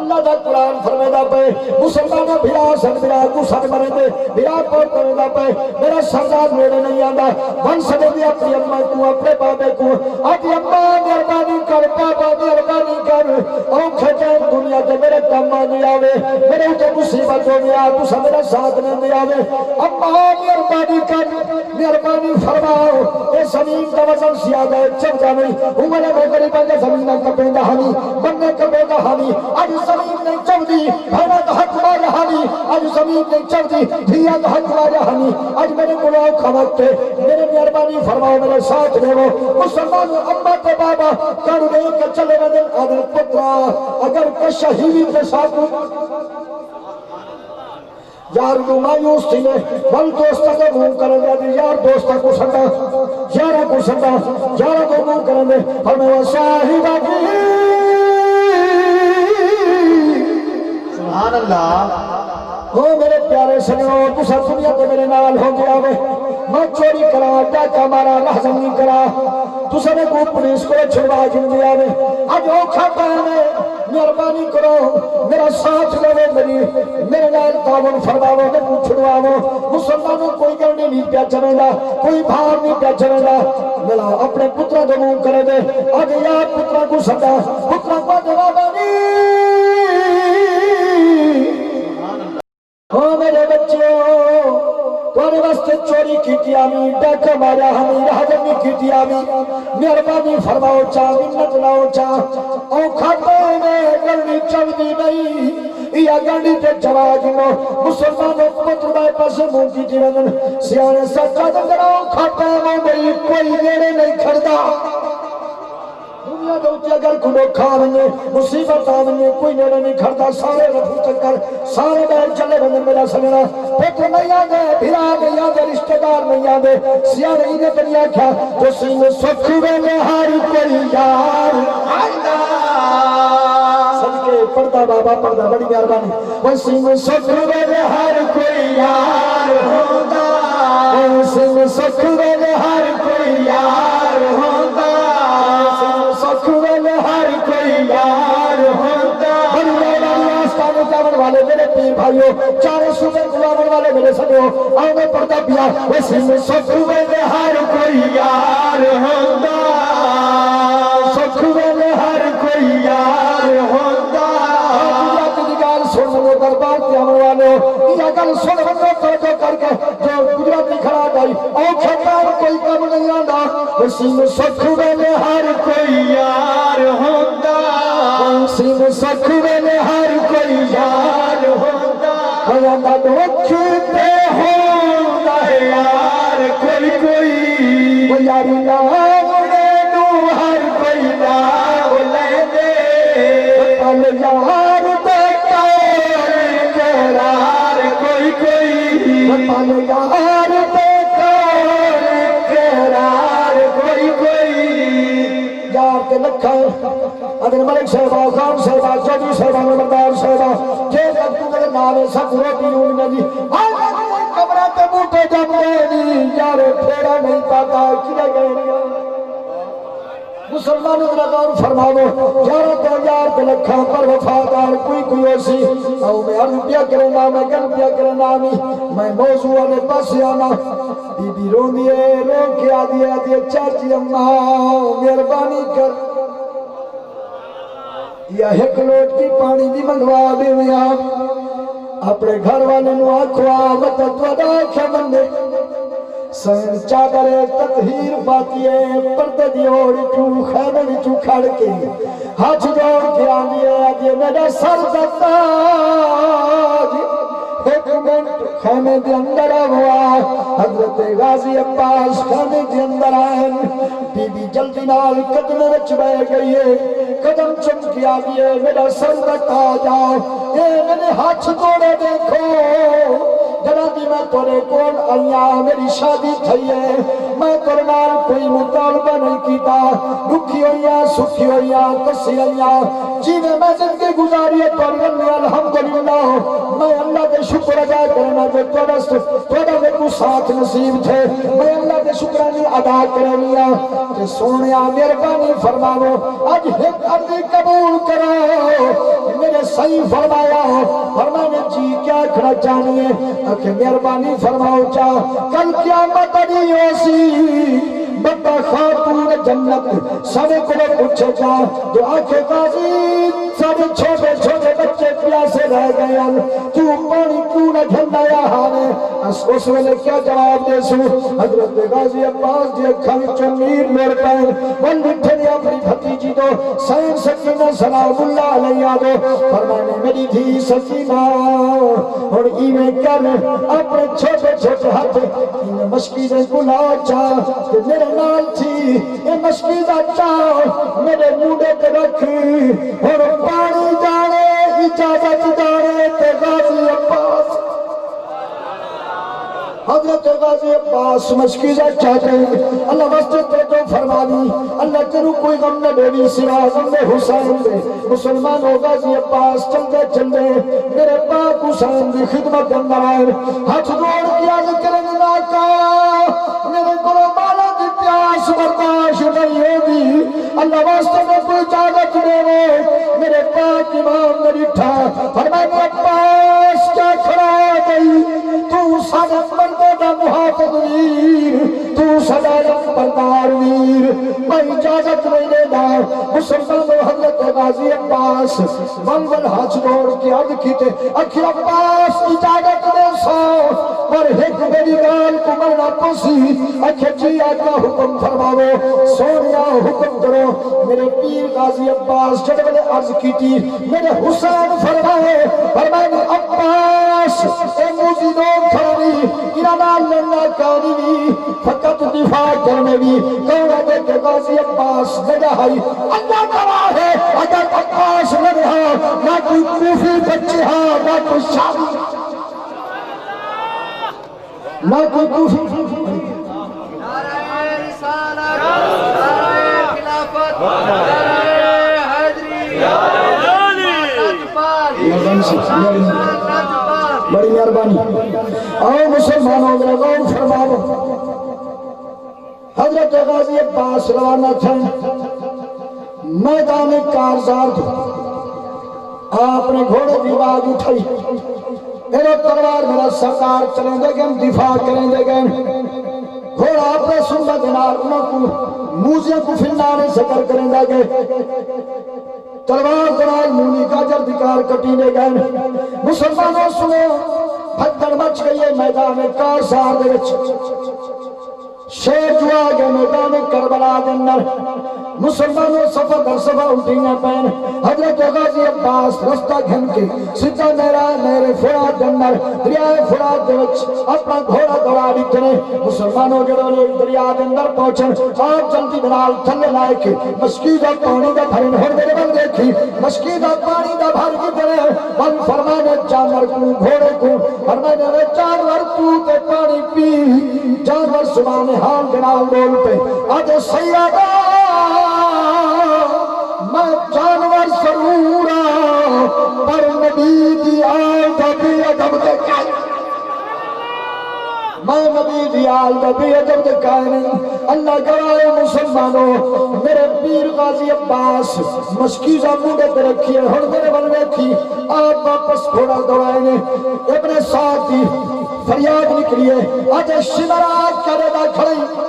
اللہ دا قرآن فرمیدہ پہ مسلمانہ بھرا سن بھرا کو سن مرے دے بھرا کو کردہ پہ میرا سردار میرے نہیں آندا بن سکے دی اپنی اممہ کو اپنے بابے کو اپنی اممہ مہربانی کر بابا مہربانی کر اور کھٹیں دنیا کے میرے کامہ نہیں آوے میرے اٹھے مصیبت ہو گیا تو سا میرا ساتھ نہیں آوے اممہ مہربانی کر مہربانی فرماؤ اے زمین کا وزن سیادہ ہے چل جانے عمرے میں قریبا کے زمینہ کپیں دا ہمی بننے کپیں دا ہمی آج زمین نہیں چل دی بھینا تو حق مارا ہمی آج زمین نہیں چل دی دھیا تو حق مارا ہمی آج میرے گناہ کھوکتے میرے مہربانی فرماؤ میرے ساتھ دے وہ مسلمان اممہ کے بابا کر دے کہ چلے ودن آدھر پترا اگر کہ شہیدی کے ساتھ یار کو مایوس تھی نے بل دوستہ کو گھوم کرنے دے یار دوستہ کو سندا یارہ کو سندا یارہ کو گھوم کرنے دے ہمیں وہ صاحبہ کی سبحان اللہ ہو میرے پیارے سنگوں تو سب دنیا تو میرے نال ہو گیا وے میں چوری کرا ڈاکہ مارا رہزم نہیں کرا تو سب کو پولیس کو چھڑوا جن دیا وے آج اوکھا پانے مہربانی کرو میرا ساتھ لے میرے نال تعاون فرماؤ میں کو چھڑواؤ مسلمانوں کوئی گرنی نہیں پیا چلے گا کوئی بھار نہیں پیا چلے گا ملا اپنے پترہ کو منہ کرے دے آگے یا پترہ کو سدا پترہ کو جوابانی ہو میرے بچوں تمہارے واسطے چوری کی آمی ڈاکہ مارا ہمیں رہزمی کی آمی مہربانی فرماؤ چاہ منت لاؤ چاہ او کھاتے میں گرنی چل دی نہیں یا گرنی تے جوا جنو مسلمانوں پتر دائے پاسے مونکی جیوانن سیانے سچا دنگراؤ کھاتے میں میری کوئی نیرے نہیں کھڑتا دنیا دوتی اگر کھڑو کھاونے مصیبت آونے کوئی نیرے نہیں کھڑتا سارے رفو چکر سارے بیل چلے بندے میرا سننا پتر نہیں آدھے بھرا نہیں آدھے رشتہ دار نہیں آدھے سیانے انہیں دنیا کیا تو سین سکھوے میں ہاری کوئی یار صدقے پردہ بابا پردہ بڑی مہربانی وہ سین سکھوے میں ہر کوئی یار ہوتا وہ سین سکھوے میں ہر کوئی یار ہوتا سکھوے میں ہر کوئی یار ہوتا بڑی مہربانی آستانے جاون والے میرے پیر بھائیوں چارے صوبے گلاون والے میرے سنو آؤ میں پردہ پیا وہ سین سکھوے میں ہر کوئی یار ہوتا سکھوے میں ہر کوئی یار ہوتا سنو دربار کے عمل والوں یہ گل سن بندوں توجہ کر کے جو گجراتی کھڑا گئی او کھٹار کوئی کم نہیں آندا وسیم سکھوے میں ہر کوئی یار ہوتا وسیم سکھوے میں ہر کوئی یار ہوتا ہوتا دکھ پہ ہوتا ہے یار کوئی کوئی وہ یاری نام نو ہر کوئی نام لے دے پل یار پالو یار بیکار قرار کوئی کوئی یار کے لکھا ادھر ملک صاحبہ خان صاحبہ چودھری صاحبہ نمبردار صاحبہ جے تک تو میرے ناوے سب روٹی یوں میں جی کمرہ تے بوٹے جم دے دی یار مسلمانوں کا غور فرماو یارو تو یار کے لکھاں پر وفادار کوئی کوئی ایسی او میں عرض پیا کرنا میں گل پیا کرنا میں موضوع والے پاس آنا بی بی رو دیے رو کے آدھی چاچی اماں مہربانی کر یا ایک لوٹ کی پانی دی منگوا دے آپ اپنے گھر والے نو آکھوا مدد ودا کیا بندے سین چادر تطہیر پاتی ہے پردے دی اوڑی تو خیمے دی تو کھڑ کے ہاتھ جوڑ کے آنی ہے میرا سر تاج ایک منٹ خیمے دی اندر ہوا حضرت غازی عباس خیمے دی اندر آئیں بی بی جلدی نال قدم رچ بے گئی ہے قدم چمکی آگئی ہے میرا سر تاج آؤ اے میں نے ہاتھ توڑے دیکھو جنابی میں تورے کون آئیاں میری شادی تھی ہے میں تورنال کوئی مطالبہ نہیں کیتا دکھی ہوئیاں سکھی ہوئیاں کسی ہوئیاں جیوے میں زندگی گزاری ہے تورنی الحمدللہ میں اللہ دے شکر ادا کرنا جو تورا میں کو ساتھ نصیب تھے میں اللہ دے شکرانی ادا کرنیا کہ سونیا مہربانی فرماو آج ایک عرضی قبول کرو میرے صحیح فرمایا فرمانے جی کیا کھڑا جانی ہے کہ مہربانی فرماؤ چاہ کل قیامت نہیں ہوسی بندہ خاتون جنت سارے کو پوچھے جا جو آنکھیں قاضی سارے چھوٹے چھوٹے بچے پیاسے رہ گئے تو پانی کیوں نہ جھنڈایا ہانے اس ویلے کیا جواب دے سو حضرت غازی عباس دی اکھاں وچوں نیر لڑ پئے ون اٹھے نے اپنی بھتیجی دو سین سکینہ سلام اللہ علیہ دو فرمانے میری دھی سکینہ اور ایویں کر اپنے چھوٹے چھوٹے ہاتھ انہیں مشکیزیں بلا چاہ کہ میرے نال تھی یہ مشکیزہ چاہ میرے موڈے تے رکھی اور پانی جانے اجازت جانے تے غازی عباس حضرت غازی عباس مشکیزہ چاہتے ہیں اللہ واسطے تے جو فرمانی اللہ تیرو کوئی غم نہ بیوی سوا غم حسین دے مسلمان ہو غازی عباس چلتے چلتے میرے پاک حسین دی خدمت اندر آئے ہاتھ جوڑ کیا ذکر کا میرے گلو بالا دی پیاس برداشت نہیں ہوگی اللہ واسطے میں کوئی اجازت دے میرے پاک امام نے اٹھا فرمایا عباس کیا کھڑا گئی تو سارے مردوں دا محافظ ویر تو صدارت بردار ویر میں اجازت نہیں دینا مسلمان حضرت غازی عباس منگل ہاتھ جوڑ کے عرض کیتے اکھی عباس اجازت دے سو پر ایک میری گال کو مرنا پسی اکھی جی آقا حکم فرماو سونیا حکم کرو میرے پیر غازی عباس جب میں عرض کیتی میرے حسین فرمائے عباس اے موزی نوم کھڑی ارادہ لڑنا کاری بھی فقط دفاع کرنے بھی کہنا دے کہ غازی عباس نجاہی اللہ کرا ہے اگر عباس نہ رہا نہ کوئی کوفی بچے ہاں نہ کوئی شادی نہ کوئی کوفی نعرہ رسالت نعرہ خلافت نعرہ حیدری بڑی مہربانی اور مسلمانوں کا غور فرماؤ حضرت غازی عباس روانہ تھے میدان کارزار آپ نے گھوڑے کی آواز اٹھائی میرے تلوار میرا سرکار چلیں دے گئے دفاع کریں دے گئے گھوڑا اپنے سنبہ دینار انہوں کو موزے کو فنانے سکر کریں دے گئے تلوار دنال مونی کا جر دکار کٹینے گئے مسلمانوں سنو بھگدڑ مچ گئی ہے میدان کارزار دے وچ شیر جو آگے میدان کربلا دنر مسلمانوں صفحہ در صفحہ اٹھیاں پہن حضرت غازی عباس رستہ گھن کے سدھا میرا میرے فرات دنر دریائے فرات دوچ اپنا گھوڑا دوڑا ریتنے مسلمانوں جڑوں نے دریا دنر پہنچن آپ جلدی بنال تھلے لائے کے مشکیدہ پانی دا بھرن ہر میرے بل دیکھی مشکیدہ پانی دا بھر کی بڑے بل فرمانے جانور کو گھوڑے کو فرمانے میں جانور تو تے پانی پی جانور سبانے حال جنال دول پہ آج سیادہ میں جانور سرورا پر نبی دی آئے تبی ادب دیکھا میں نبی دی خیال دا بھی ادب دکھائے نہیں اللہ گواہ مسلمانوں میرے پیر غازی عباس مشکیزہ مونڈے تے رکھی ہے ہن میرے بلوے تھی آپ واپس گھوڑا دوائے نے ابن سعد دی فریاد نکلی ہے آج شمرات کرے دا کھڑی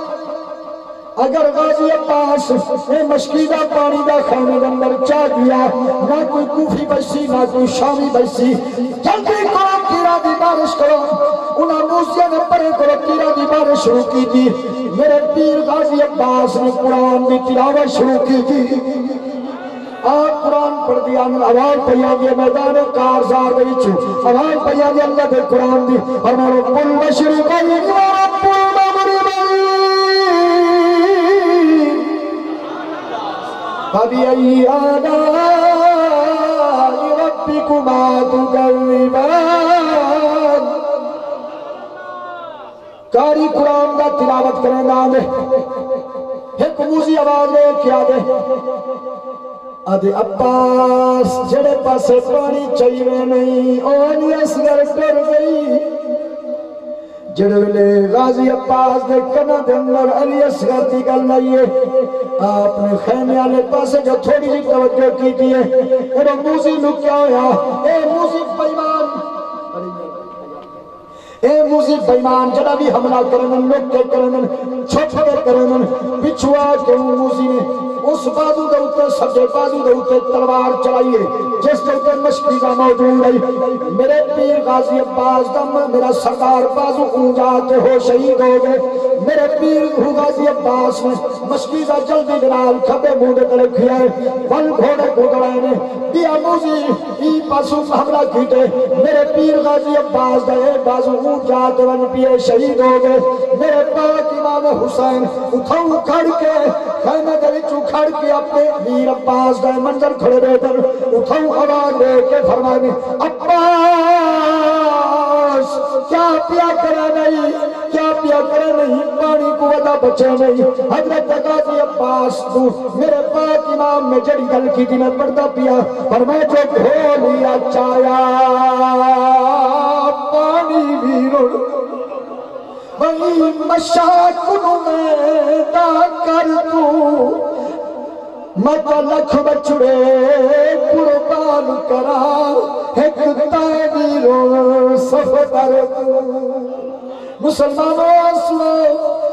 اگر غازی عباس اے مشکیزہ پانی دا خیمے دے اندر چاہ دیا نہ کوئی کوفی بچی نہ کوئی شامی بچی جلدی کرو تیرا دی بارش کرو انہاں موسیٰ نے پڑے کرو تیرا دی بارش شروع کی تھی میرے پیر غازی عباس نے قرآن دی تلاوت شروع کی تھی آپ قرآن پڑھ دیا آواز پہیا دیا میدان کارزار دے چھو آواز پہیا دیا اللہ دے قرآن دی فرمانو قل بشرق ورب المغربین فبأي آلاء ربكما تكذبان کاری قرآن دا تلاوت کریں دے ایک موزی آواز لے کیا دے آدھے عباس جڑے پاسے پانی چاہیے نہیں آنی اصغر کر گئی جڑے لے غازی عباس دے کنا دے اندر علی اصغر دی گل لائیے آپ نے خیمے آلے پاسے جو تھوڑی جی توجہ کی دیئے اے موزی لو کیا ہویا اے موزی بیمان اے موزی بیمان جڑا بھی حملہ کرنن لوکے کرنن چھوٹے کرنن پچھوا کے موزی نے اس بازو دے اوتے سجے بازو دے اوتے تلوار چلائیے جس دے اوتے مشکیزہ موجود ہے میرے پیر غازی عباس دم میرا سردار بازو اونجاتے ہو شہید ہو گئے میرے پیر غازی عباس نے مشکیزہ جلدی دنال کھبے موندے تلے کھیا ہے ول گھوڑے گھوڑے نے بیا موزی ای پاسو حملہ کیتے میرے پیر غازی عباس دے بازو اونجاتے ون پیے شہید ہو گئے میرے پاک امام حسین اٹھاؤں کھڑ کے خیمہ دے وچوں کھڑ کے اپنے امیر عباس دے منظر کھڑے رہتے اٹھاؤں آواز دے کے فرمائے عباس کیا پیا کرے نہیں کیا پیا کرے نہیں پانی کو ودا بچے نہیں حضرت غازی عباس تو میرے پاک امام میں جڑی گل کی تھی میں پڑھتا پیا فرمائے جو گھولیا چایا پانی بھی رو وہی مشاکل میں دا کر تو مت لکھ بچڑے قربان کرا ایک تعبیر صفدر مسلمانوں سنو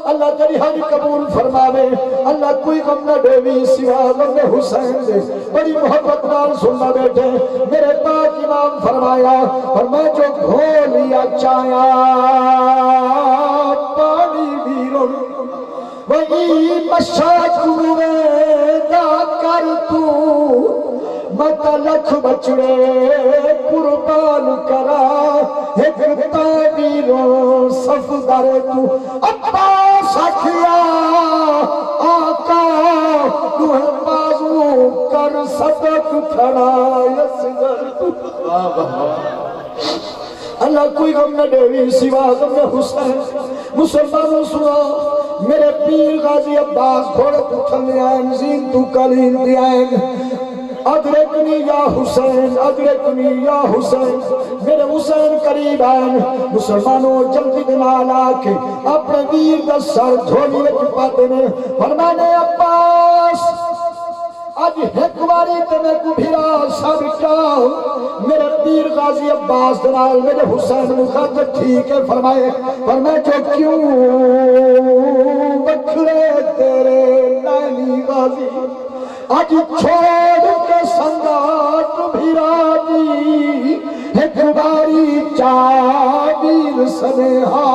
اللہ تیری ہر قبول فرماوے اللہ کوئی غم نہ ڈیوی سوا غم حسین دے بڑی محبت نال سننا بیٹھے میرے پاک امام فرمایا فرمایا جو گھولیا چایا پانی بھی رو وہی مشاک میں دا کر تو مت لکھ بچڑے قربان کرا ایک تعبیر صفدر تو عباس آکھیا آقا دوہ بازو کر صدق کھڑا یسگر تو اللہ کوئی غم نہ ڈیوی سوا غم حسین مسلمانوں سنا میرے پیر غازی عباس گھوڑے تو کھلنے آئیں زین تو کلین دی آئیں ادرکنی یا حسین ادرکنی یا حسین میرے حسین قریب آئیں مسلمانوں جلدی دنال آکے اپنے ویر دا سر دھولی وچ پاتے نے فرمانے عباس آج حکواری تمہیں کو بھیرا سابقہ میرے پیر غازی عباس دنال میرے حسین مخاطب ٹھیک ہے فرمائے جو کیوں بکھرے تیرے نینی غازی آج چھوڑ کے سنگات بھیرا دی حکواری چابیر سنہا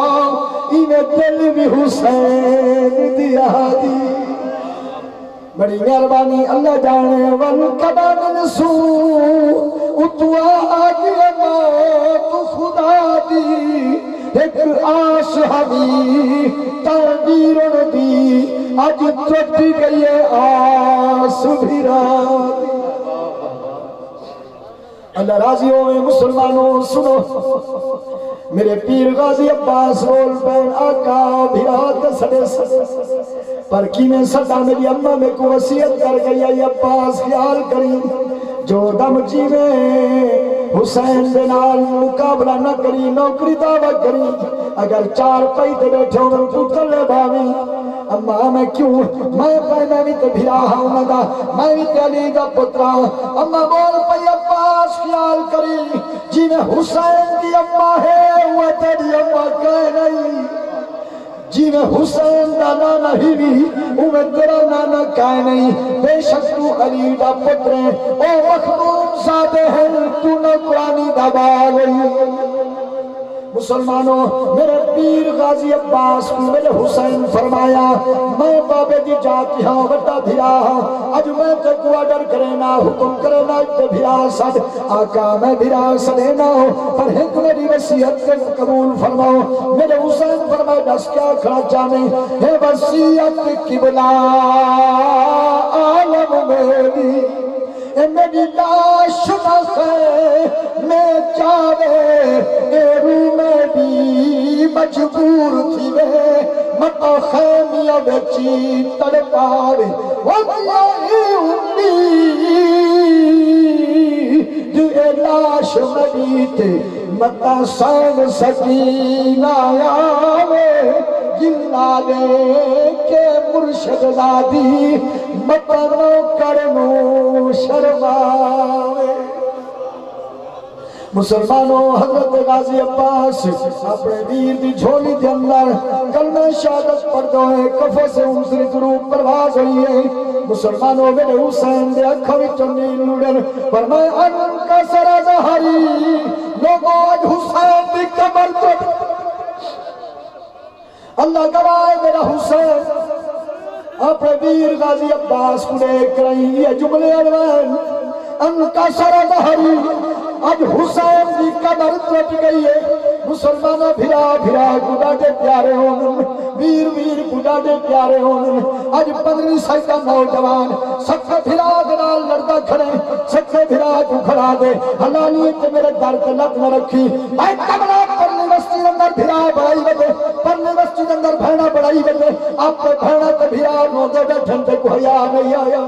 انہیں دل بھی حسین دیا دی بڑی مہربانی اللہ جانے والقدہ من سو اتوا آگے موت خدا دی ایک آس ہمی تعبیرن دی آج ٹوٹ گئی آس بھیرا دی اللہ راضی ہوئے مسلمانوں سنو میرے پیر غازی عباس بول پین آقا بھیرات سڑے سڑے پر کی میں سڑا میری اممہ میں کو وسیعت کر گئی ہے عباس خیال کری جو دم جی میں حسین بنال مقابلہ نہ کری نوکری دعویٰ کری اگر چار پئی تے بیٹھے ہوں تو کلے باوی اما میں کیوں میں بھی تے بھرا ہوں دا میں بھی تے علی دا پترا اما بول پئی عباس خیال کری جی میں حسین دی اما ہے وہ تیری اما کہہ نہیں جی میں حسین دا نانا ہی بھی وہ تیرا نانا کہہ نہیں بے شک تو علی دا پتر ہے او مخدوم زادے ہیں تو نہ قرآنی دا باغی مسلمانوں میرے پیر غازی عباس کو میرے حسین فرمایا میں بابے دی جاتی ہاں وڈا بھرا ہاں اج میں تے کو آڈر کرنا حکم کرنا تے بھرا سد آقا میں بھرا سدینا ہوں پر ہک میری وصیت سے قبول فرماؤ میرے حسین فرمائے دس کیا کھڑا جانے ہے وصیت قبلہ عالم میری اے میری لاش نخے میں چاوے اے رو میں بھی مجبور تھی وے مٹا خیمیہ بچی تڑپاوے وَقِيَا امید اے لاش مری تے مٹا سانگ سکینہ آوے جلنا دے کے مرشد دادی مطنو کرنو شرماوے مسلمانوں حضرت غازی عباس اپنے ویر دی جھولی دے اندر کلمہ شہادت پڑھ دو ہے کفے سے انسری ضرور پرواز ہوئی ہے مسلمانوں میرے حسین دے اکھا بھی چنی لوڑن فرمائے ان کا سرا ظہری لوگوں آج حسین دی کمر تو اللہ گواہ میرا حسین اپنے ویر غازی عباس کو دیکھ رہی یہ جملے عنوان ان کا سر ظہری آج حسین کی قبر ٹوٹ گئی ہے مسلمانوں بھرا بھرا گڈاڈے پیارے ہوں ویر ویر گڈاڈے پیارے ہوں آج 15 سال کا نوجوان سکھے بھرا گنال لڑتا کھڑے سکھے بھرا کو کھڑا دے حلالیت میرے درد لت میں رکھی میں کملا پرنے مسجد اندر بھرا بڑائی بجے پرنے مسجد اندر بھینا بڑائی بجے آپ پہ بھینا تو بھرا نوزے بیٹھن تے کو حیا نہیں آیا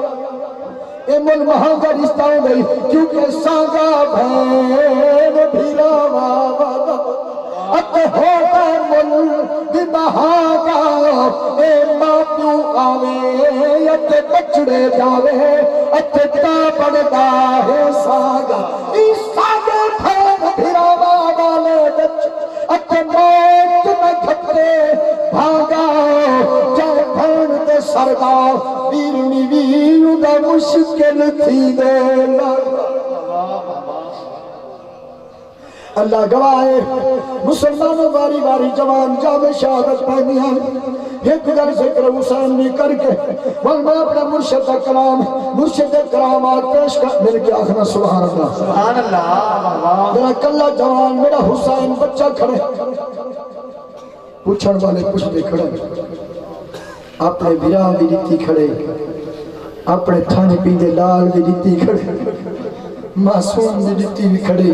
اے مل مہانگا رشتہ ہو گئی کیونکہ سانگا بھین بھیرا وادا اتے ہوتا مل بھی مہانگا اے ماں پیوں آوے اتے بچڑے جاوے اتے تا بڑھتا ہے سانگا اس سانگے بھین بھیرا وادا لے بچ اتے موت میں گھٹے بھاگا جائے بھین دے سرگا ویرنی ویرو دا مشکل تھی دے اللہ گواہ مسلمانوں باری باری جوان جامع شہادت پہنی ہیں ایک در ذکر حسین بھی کر کے بل میں اپنے مرشد کلام مرشد کرامات پیش کر میرے کیا آخنا سبحان اللہ سبحان اللہ میرا کلہ جوان میرا حسین بچہ کھڑے پوچھن والے پوچھتے کھڑے اپنے بھرا بھی دیتی کھڑے اپنے تھانے پیندے لال بھی دیتی کھڑے معصوم بھی دیتی بھی کھڑے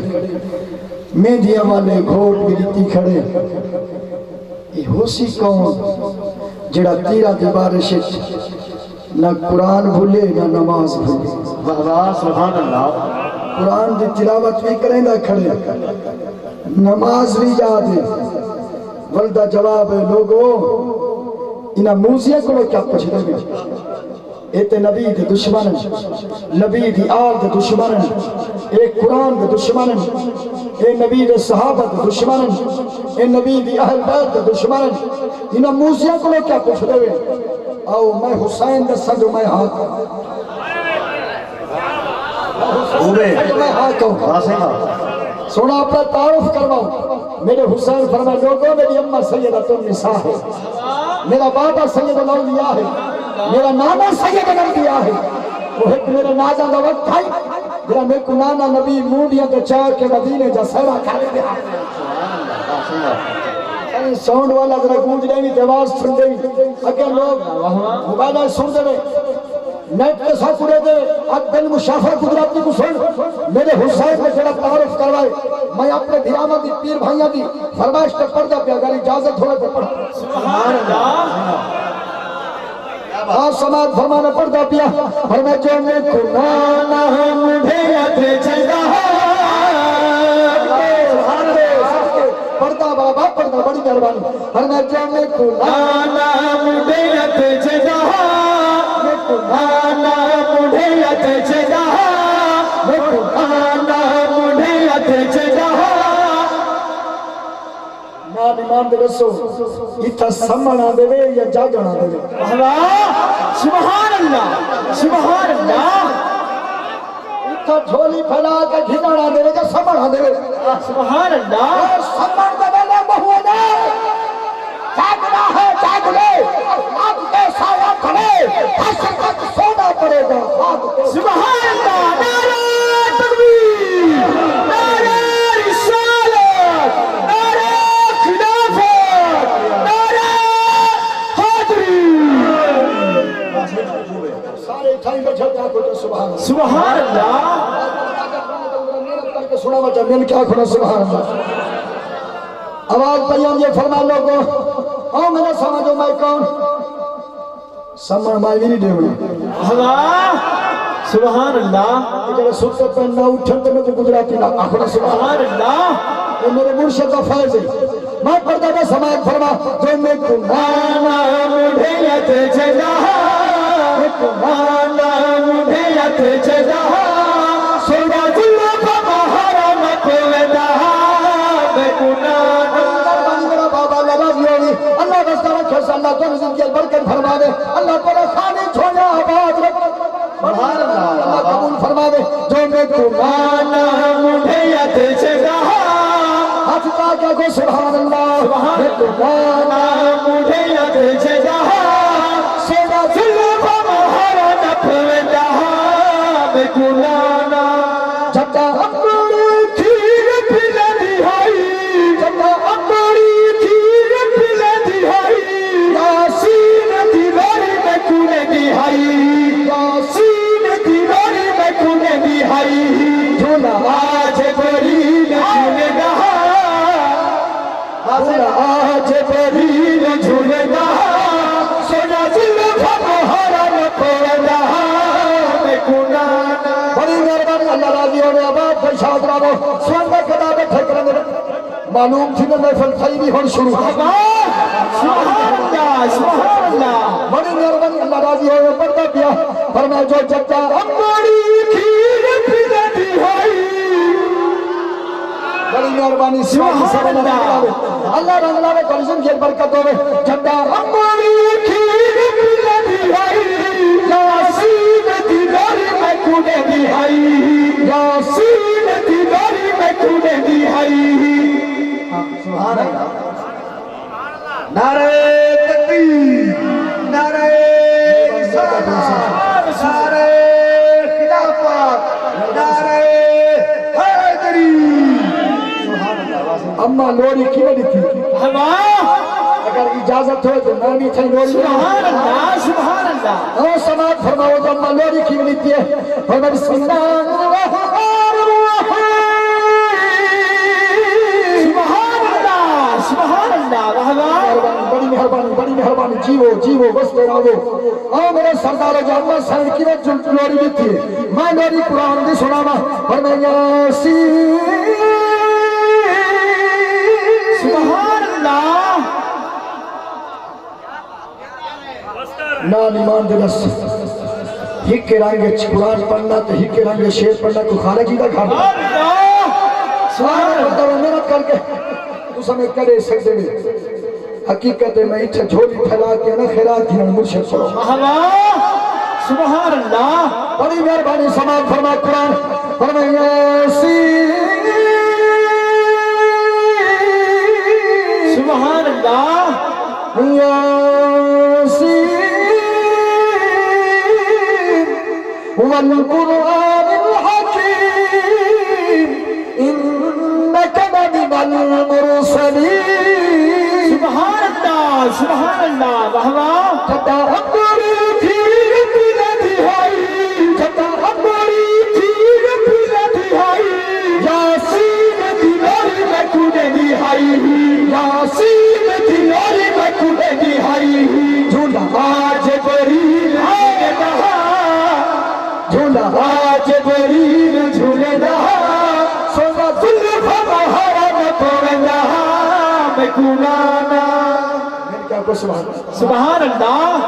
مہندیاں والے گھوٹ بھی دیتی کھڑے یہ ہو سی کون جڑا تیرہ دی بارش نہ قرآن بھولے نہ نماز بھولے سبحان اللہ قرآن دی تلاوت بھی کریں نہ کھڑے نماز بھی یاد ہے ولدہ جواب ہے لوگوں انہا موزیہ کو لوگ کیا پوچھ دیں گے ایتے نبی دے دشمن نبی دی آل دے دشمن ایک قرآن دے دشمن اے نبی دے صحابہ دے دشمن اے نبی دی اہل بیت دے دشمن انہا موزیہ کو لوگ کیا پوچھ دیں گے آؤ میں حسین دے سنگ میں ہاتھ میں ہاتھ سونا اپنا تعارف کرواؤ میرے حسین فرمائے لوگوں میری اممہ سیدہ النساء ہے میرا بابا سید الاولیاء ہے میرا نانا سید الانبیاء ہے وہ ایک میرے نازہ دا وقت تھا میرا میرے کو نانا نبی موڈیاں کے چار کے مدینے جا سیرہ کھالے دیا ساؤنڈ والا ذرا گونج نہیں دیواز سن دیں اگر لوگ موبائلہ سن دیں نیٹ کے ساتھ اڑے دے اب بن مشافہ قدراتی کو سن میرے حسین میں جڑا تعارف کروائے میں اپنے دھیامہ دی پیر بھائیاں دی فرمائش تے پڑھ دا پیا اگر اجازت ہوئے تو پڑھ سبحان اللہ آپ سماعت فرمانا پڑھ دا پیا فرمائے جو میں قرآن ہم بھیت چلتا ہے پڑھتا بابا پڑھتا بڑی مہربانی فرما جانے کو آنا مڈیت جدا آنا مڈیت جدا آنا مڈیت جدا نام ایمان دے رسو اتھا سمنا دے وے یا جاگنا دے وے سبحان اللہ سبحان اللہ اتھا جھولی پھیلا کے گھنانا دے وے یا سمنا دے وے سبحان اللہ سمن دے وے بہو نے جاگنا ہے جاگ لے آپ کے سایہ کھڑے حشر تک سونا پڑے گا سبحان اللہ نعرہ تکبیر نعرہ رسالت نعرہ خلافت نعرہ حیدری سارے ٹھائی بیٹھے کیا کھڑے سبحان اللہ سبحان اللہ سنا بچہ من کیا کھڑا سبحان اللہ آواز پیام یہ فرما لوگوں آؤ میں نے سمجھو میں کون سمجھ مائی نہیں دیوڑا اللہ سبحان اللہ اگر سوتے پہ نہ اٹھن تو میں کو گجراتی نہ آخرا سبحان اللہ یہ میرے مرشد کا فائز ہے میں پردہ میں سماعت فرما جو میں کو آنا مڈیت جدا آنا مڈیت جدا سوڑا جلو بابا حرام کوئدہ بے کنانا اللہ رستہ رکھے سے اللہ تو زندگی برکت فرما دے اللہ تیرے خانے چھوڑا آباد رکھ اللہ قبول فرما دے جو میں کو آنا مڈیت جدا ہاتھ کا کو سبحان اللہ آنا مڈیت جدا سوڑا جلو بابا حرام کوئدہ بے کنانا جھٹا اپنی کھیر پھلے دہائی جب اپنی کھیر پھلے دہائی یاسین دیواری میں کونے دہائی یاسین دیواری میں کونے دہائی جھولا آج بری جھولے گا جھولا آج بری جھولے گا سونا جلو بھگو حرم کوئدہ میں کنانا بڑی مہربانی اللہ راضی ہونے آباد برشاد راو سوانگا کدا بیٹھے کرنے معلوم تھی کہ محفل خیری ہون شروع سبحان اللہ سبحان اللہ بڑی مہربانی اللہ راضی ہونے پردہ پیا فرما جو جگہ اپنی کھیر پھلے دہائی بڑی مہربانی سبحان اللہ اللہ رنگ لاوے کنزم کی برکت ہوئے جگہ اپنی کھیر پھلے دہائی یاسین دیواری میں کونے دہائی یاسین دیواری میں کونے دہائی نعرہ تکبیر نعرہ رسالت نعرہ خلافت نعرہ حیدری اما لوڑی کی نہیں تھی اللہ اگر اجازت ہوئے تو نانی تھی لوڑی سبحان اللہ سبحان اللہ او سماعت فرماؤ تو اما لوڑی کی نہیں تھی فرما بسم اللہ الرحمن الرحیم سبحان اللہ بڑی مہربانی جیو بس تیرا وہ آؤ میرے سردار جو اللہ سائن کی وقت جو لوڑی بھی تھی میں لوڑی قرآن دی سنانا فرما یاسین سبحان اللہ نان ایمان دے بس ہی کے رنگ قرآن پڑھنا تو ہی کے رنگ شیر پڑھنا کو خارجی کا گھر سبحان اللہ محنت کر کے تو سمیں کرے سکتے میں حقیقت میں اتھا جھولی پھیلا کے نا خیرات دیا مرشد پڑھو سبحان اللہ بڑی مہربانی سماعت فرما قرآن فرما یاسین سبحان اللہ ياسين والقرآن الحكيم إنك لمن المرسلين سبحان اللہ تتأمري في بلدهاي تتأمري في بلدهاي ياسين دلاري مكوني هاي ياسين دلاري مكوني هاي جھولا آج بريل جھولے دہا جھولا آج بريل جھولے دہا سونا ظلف مہارا مکوے دہا میں کنانا میرے کیا کو سبحان اللہ سبحان اللہ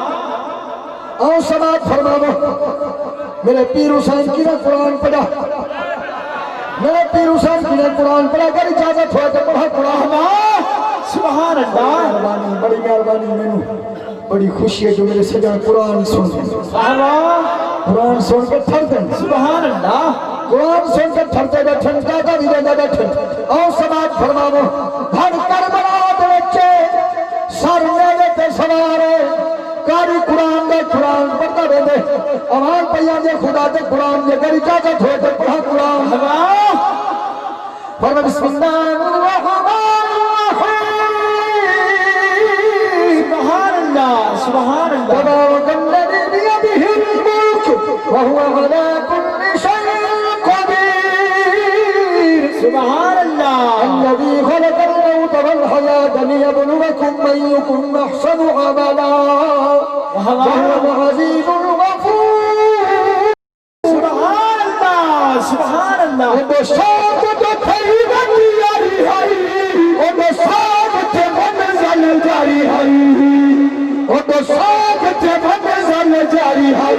اور سماعت فرماو میرے پیر حسین کی نے قرآن پڑھا میرے پیر حسین کی نے قرآن پڑھا اگر اجازت ہو تو پڑھا قرآن سبحان اللہ مہربانی بڑی مہربانی مینوں بڑی خوشی ہے جو میرے سجن قرآن سن دیں قرآن سن کے تھر دیں سبحان اللہ قرآن سن کے تھرتے بیٹھن دادا بھی رہنا بیٹھن اور سماعت فرماو بھڑ کربلا دے بچے سر میلے تے سوارے کاری قرآن دے قرآن پڑھتا رہے آواز پیا دے خدا دے قرآن دے اگر اجازت ہو تو پڑھا قرآن فرما بسم اللہ الرحمن سبحان اللہ سبحان اللہ تبارک الذی بیدہ الملک وہو علی کل شیء قدیر سبحان اللہ الذی خلق الموت والحیاة لیبلوکم ایکم احسن عملا وهو العزیز الغفور سبحان اللہ سبحان اللہ وہ ساتھ تو تھئی بندی آئی ہے وہ ساتھ تے منزل جاری ہے وہ ساتھ تے منزل جاری ہے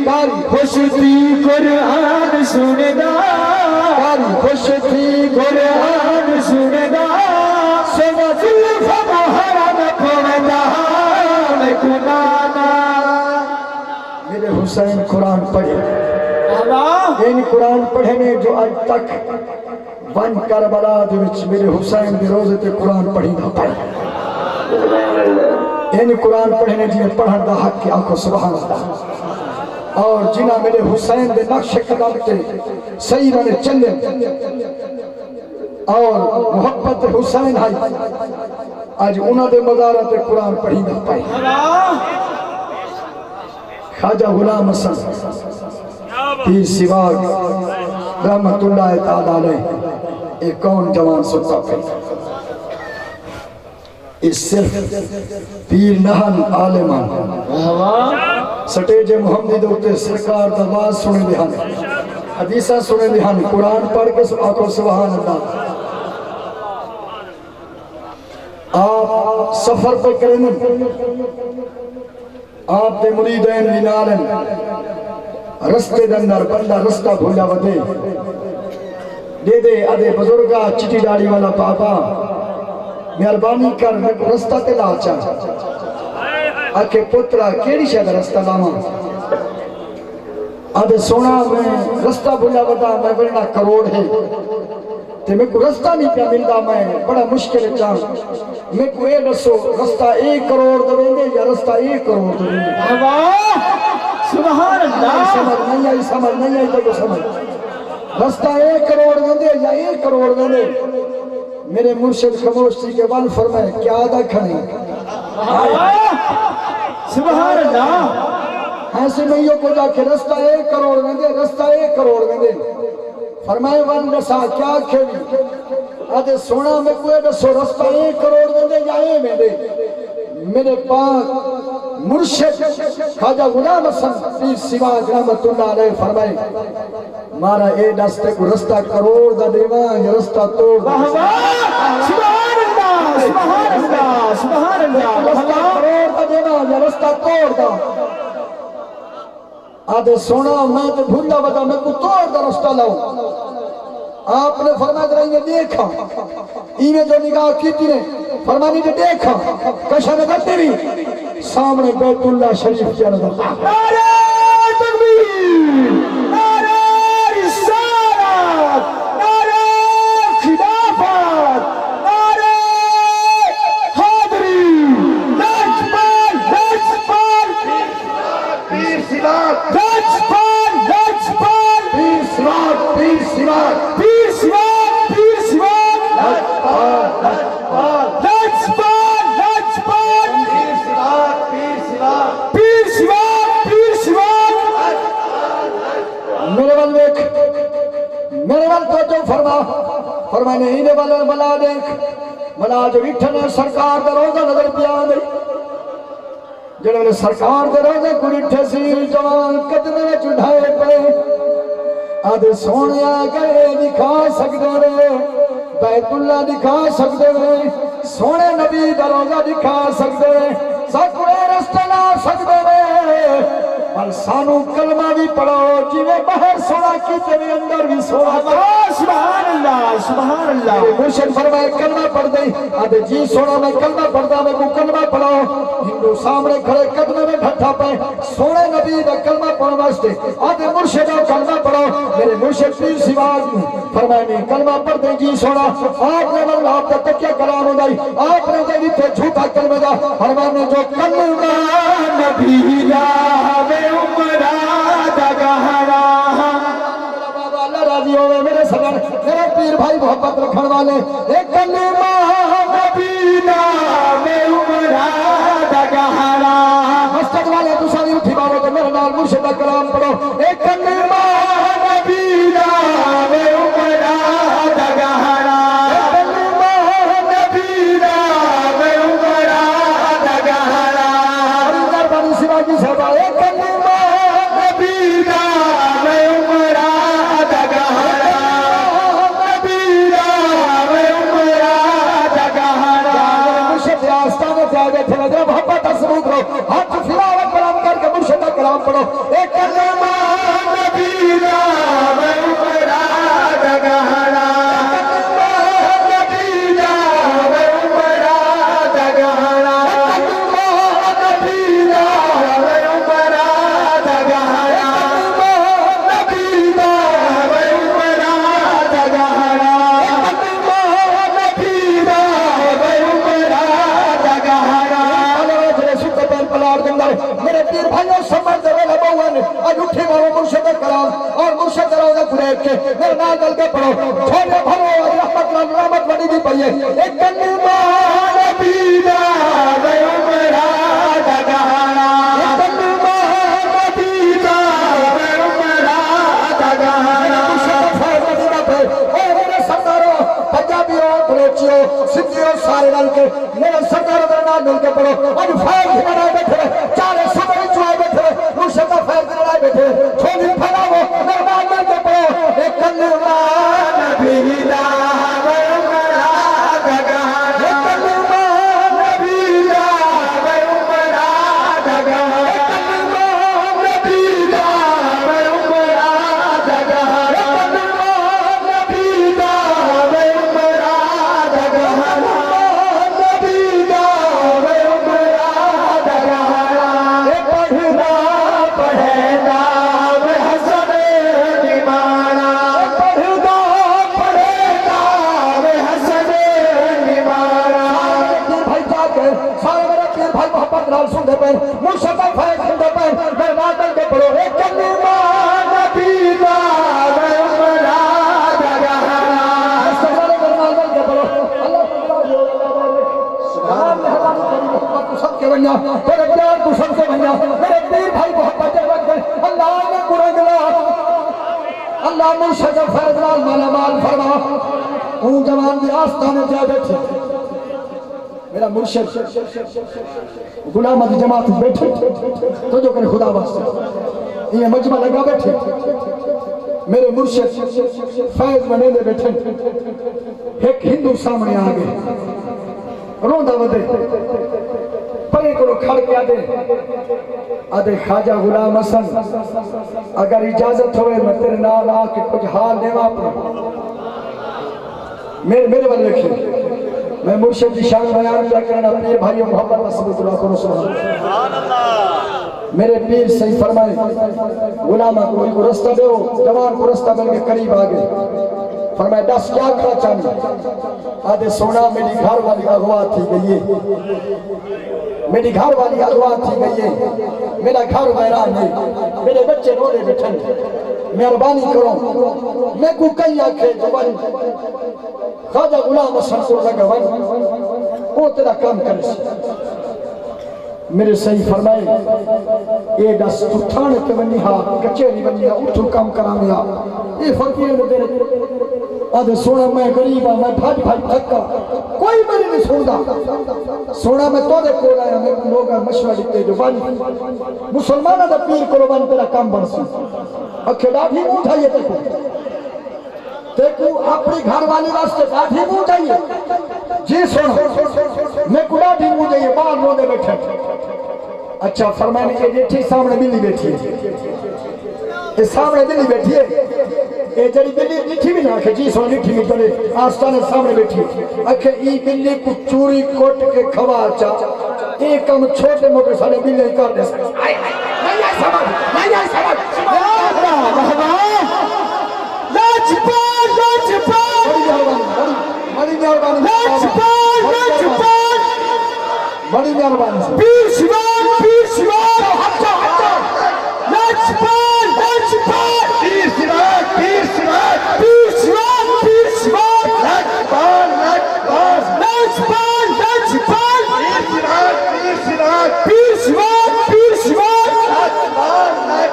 کاری خوش تھی قرآن سندا کاری خوش تھی قرآن سندا سما زلف محرم پڑھدا میں کنانا میرے حسین قرآن پڑھے اللہ ان قرآن پڑھنے جو آج تک ون کربلا دے وچ میرے حسین دے روزے تے قرآن پڑھی نہ پڑھے ان قرآن پڑھنے جنہیں پڑھن دا حق کی آنکھوں سبحان اللہ اور جنہ میرے حسین دے نقش قدم تے صحیح میں چلے اور محبت حسین ہے آج انہوں دے مزارہ تے قرآن پڑھی نہ پائے خواجہ غلام حسن پیر سواگ رحمت اللہ تعالیٰ علیہ ایک کون جوان سنتا پہ اس صرف پیر نہن عالمان سٹیج محمدی دوتے سرکار دواز سنے دہان حدیثہ سنے دہان قرآن پڑھ کے آنکھوں سبحان اللہ آپ سفر پہ کریں آپ دے مریدین لنالن رستے دندر بندہ رستہ بھولا ودے دے دے ادھے بزرگا چٹی ڈاڑی والا پاپا مہربانی کر میں رستہ تے لا چاہ اکھے پترہ کیڑی شاید رستہ لاما ادھے سونا میں رستہ بھولا ودا میں بڑنا کروڑ ہے تے میں کو رستہ نہیں پیا ملدا میں بڑا مشکل چاہ میں کو اے دسو رستہ 1 کروڑ دے دے یا رستہ 1 کروڑ دے دے سبحان اللہ سمجھ نہیں آئی تو سمجھ رستہ 1 کروڑ دے دے یا 1 کروڑ دے دے میرے مرشد خاموش تھی کے وال فرمائے کیا آدھا کھڑے سبحان اللہ ایسے نہیں کو جا کے رستہ 1 کروڑ دے دے رستہ 1 کروڑ دے دے فرمائے وال رسا کیا کھیلی آدھے سونا میں کوئی دسو رستہ 1 کروڑ دے دے یا 1 میں دے میرے پاک مرشد خواجہ غلام حسن پیر سواگ رحمت اللہ علیہ فرمائے مارا اے دستے کو رستہ کروڑ دا دیوان یا رستہ توڑ سبحان اللہ سبحان اللہ سبحان اللہ رستہ کروڑ دا دیوان یا رستہ توڑ دا آدھے سونا میں تو بھولا بدا میں کو توڑ دا رستہ لاؤں آپ نے فرمایا ذرا یہ دیکھا انہیں جو نگاہ کی تھی نے فرمانی نے دیکھا کشا نے کرتے بھی سامنے بیت اللہ شریف کیا نظر نعرہ تکبیر نعرہ رسالت نعرہ خلافت نعرہ حیدری لجپال لجپال پیر سواگ لجپال لجپال پیر سواگ پیر سواگ پیر سواگ پیر سواگ لجپال لجپال لجپال لجپال پیر سواگ پیر سواگ پیر سواگ پیر سواگ میرے وال دیکھ میرے وال تو جو فرمانے ہینے والے بلا دیکھ بلا جو اٹھنے سرکار دا روزہ نظر پیا گئی جنہوں نے سرکار دے روزے کو اٹھے سی جوان قدمے چڑھائے پہ آدھے سونے آگئے دکھا سکتے رہے بیت اللہ دکھا سکتے رہے سونے نبی دا روزہ دکھا سکتے سکوے رستے لا سکتے پر سانو کلمہ بھی پڑھو جویں باہر سونا کیتے بھی اندر بھی سونا سبحان اللہ سبحان اللہ مرشد فرمائے کلمہ پڑھ دیں آدھے جی سونا میں کلمہ پڑھتا میں کو کلمہ پڑھاؤ ہندو سامنے کھڑے قدمے میں ڈھٹا پائے سونے نبی دا کلمہ پڑھ واسطے آدھے مرشد کلمہ پڑھو میرے مرشد پیر سواج فرمائے نہیں کلمہ پڑھ دیں جی سونا آپ نے اللہ آپ کا تکیہ کلام ہو جائی آپ نے دے دیتے جھوٹا کلمہ دا فرمائے نے جو کلمہ نبی لا عمرہ دا گہرا بابا اللہ راضی ہوئے میرے سنن میرے پیر بھائی محبت رکھن والے ایک کلمہ نبی نام عمرہ دا گہرا مسجد والے دوسری اٹھی بابا تو میرے نال مرشد کا کلام پڑھو ایک کلمہ نبی نام عمرہ دا گہرا ایک کلمہ نبی نام عمرہ دا گہرا بنی سوا کی سبا ایک کلمہ نبی نام عمرہ دا گہرا نبی نام عمرہ دا گہرا مرشد آستانے سے آگے تھے لگے محبت ثبوت رو ہاتھ پھراوت کلام کر کے مرشد کا کلام پڑھو ایک کلمہ نبی نام عمرہ دا گہرا نبی نام عمرہ دا گہرا نبی نام عمرہ دا گہرا نبی نام عمرہ دا گہرا نبی نام عمرہ دا گہرا میرے پیر بھائیوں سمجھ دے ویلے بہن آج اٹھی بابا مرشد کرام اور مرشد روزہ قریب کے میرے نال دل کے پڑھو چھوڑے بھرو آج رحمت بڑی دی پئیے ایک کلمہ نبی نام عمرہ دا گہرا ایک کلمہ نبی نام عمرہ دا گہرا مرشد فیض مدینہ پہ اے میرے سرداروں پنجابیوں بلوچیوں سندھیوں سارے نال کے میرے سرداروں در نال مل کے پڑھو آج فیض ہی بنائے بیٹھے چارے سبری چوائے بیٹھے مرشد کا فیض لڑائے بیٹھے چھوڑی پھیلاو نرمان مل کے پڑھو ایک کلمہ نبی نام عمرہ دا گہرا ایک کلمہ نبی نام عمرہ دا گہرا ایک کلمہ نبی نام عمرہ دا گہرا ایک کلمہ نبی نام عمرہ دا گہرا نبی نام عمرہ دا گہرا پڑھنا پڑھے نام حسن نمانا پڑھنا پڑھے نام حسن نمانا پیر بھائی جا کے سارے میرے پیر بھائی محبت نال سن دے پہ مرشد فیض سن دے پہ میں نادل کے پڑھو ایک کلمہ نبی نام عمرہ دا گہرا سارے میرے نادل کے پڑھو سبحان اللہ تو سب کے بنیا تیرے پیار تو سب سے بنیا میرے پیر بھائی محبت رکھ دے اللہ نے قرآن اللہ مرشد فیض نال مالا مال فرما اون جوان دی آستانے جا بیٹھے میرا مرشد غلام دی جماعت بیٹھے تو جو کرے خدا واسطے یہ مجمع لگا بیٹھے میرے مرشد فیض بنے دے بیٹھے ایک ہندو سامنے آگے روندا ودے پرے کو کھڑ کے آدھے خواجہ غلام حسن اگر اجازت ہوئے میں تیرے نال آ کے کچھ حال دیوا اپنا میرے والے لکھے میں مرشد کی شان بیان کیا کرنا پیر بھائیوں محبت ثبوت اللہ کو سبحان اللہ میرے پیر صحیح فرمائے غلامہ کو رستہ دے جوان کو رستہ مل کے قریب آگے فرمائے دس کیا کھا چاہیے آدھے سونا میری گھر والی اغوا تھی گئی ہے میری گھر والی اغوا تھی گئی ہے میرا گھر ویران ہے میرے بچے رونے بیٹھے مہربانی کرو میں کو کئی آنکھیں جو بن خواجہ غلام حسن کو لگا بن وہ تیرا کام کرے سے میرے صحیح فرمائے یہ دس تھانے کے بنی ہاں کچھری بنی ہاں اٹھو کام کرامیا یہ فرقی ہے میرے آدھے سونا میں غریب ہاں میں بھائی تھکا کوئی میری نہیں سوڑا سونا میں تو دے کول آیا میں لوگا مشورہ دیتے جو بانی مسلمانہ دا پیر کو بان تیرا کام بن سی اکھے ڈاٹھی مو اٹھائیے دیکھو اپنی گھر والی واسطے ڈاٹھی مو اٹھائیے جی سن میں کڑا بھی مجھے یہ باہر رو دے بیٹھے اچھا فرمانے کے جیٹھی سامنے بلی بیٹھی ہے اس سامنے بلی بیٹھی ہے اے جڑی بلی نٹھی بھی نہ آکھے جی سن نٹھی بھی کرے آستانے سامنے بیٹھی ہے آکھے ای بلی کو چوری کوٹ کے کھوا چا ایک کم چھوٹے موٹے سارے بلی کر دے سکتے نہیں آئی سمجھ بڑی مہربانی بڑی مہربانی پیر شیوان پیر شیوان ہٹا ہٹا لجپال لجپال پیر شیوان پیر شیوان پیر شیوان پیر شیوان لجپال لجپال لجپال لجپال پیر شیوان پیر شیوان پیر شیوان لجپال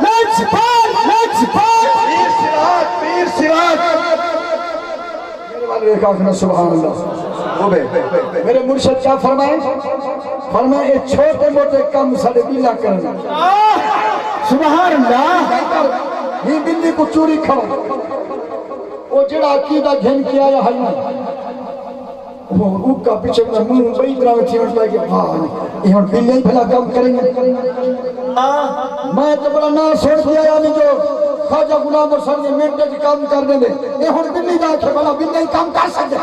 لجپال لجپال پیر شیوان پیر شیوان سبحان اللہ میرے مرشد کیا فرمائے فرمائے چھوٹے موٹے کم سڑے بیلا کرنا سبحان اللہ یہ بلی کو چوری کھاؤ وہ جڑا عقیدہ گھن کیا یا ہے نا وہ اوک کا پیچھے میں منہ بئی طرح میں تھی اٹھتا ہے کہ یہ ہم بلی ہی بھلا کام کریں گے میں تو بڑا نہ سوڑ دیا یعنی جو خواجہ غلام حسین نے منٹے کی کام کرنے دے یہ ہن بلی دا کہ بلا بلی کام کر سکتے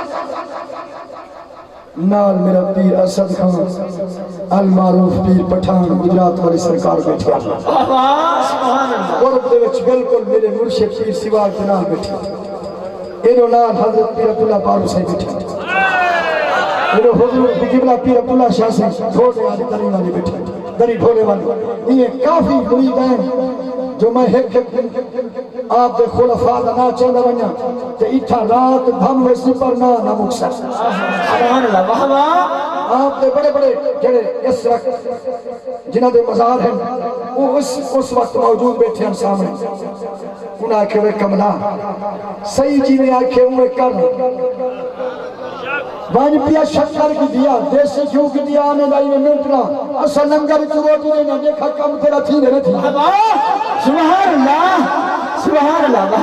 نال میرا پیر اسد خان المعروف پیر پٹھان گجرات والی سرکار بیٹھے سبحان اللہ قرب دے وچ بالکل میرے مرشد پیر سیوار کے نال بیٹھے انہوں نال حضرت پیر عبداللہ بارو صاحب بیٹھے انہوں حضور قبلہ پیر عبداللہ شاہ سے ڈھولے والی دری والی بیٹھے دری ڈھولے والی یہ کافی مرید ہیں جو میں ایک آپ دے خلفاء دا نا چاہتا بنیا کہ اتھا رات دھم ویسی پر نہ مکسر سبحان اللہ وحبا آپ دے بڑے بڑے جڑے اس وقت جنہ دے مزار ہیں وہ اس وقت موجود بیٹھے ہیں سامنے انہاں آکھے وہ کملا صحیح جی میں آکھے وہ کر وانی پیا شکر کی دیا دیسی کیوں کی دیا آنے لائی میں منٹنا اسا لنگر کی روٹی دینا دیکھا کم تیرا تھی نہیں تھی سبحان اللہ سبحان اللہ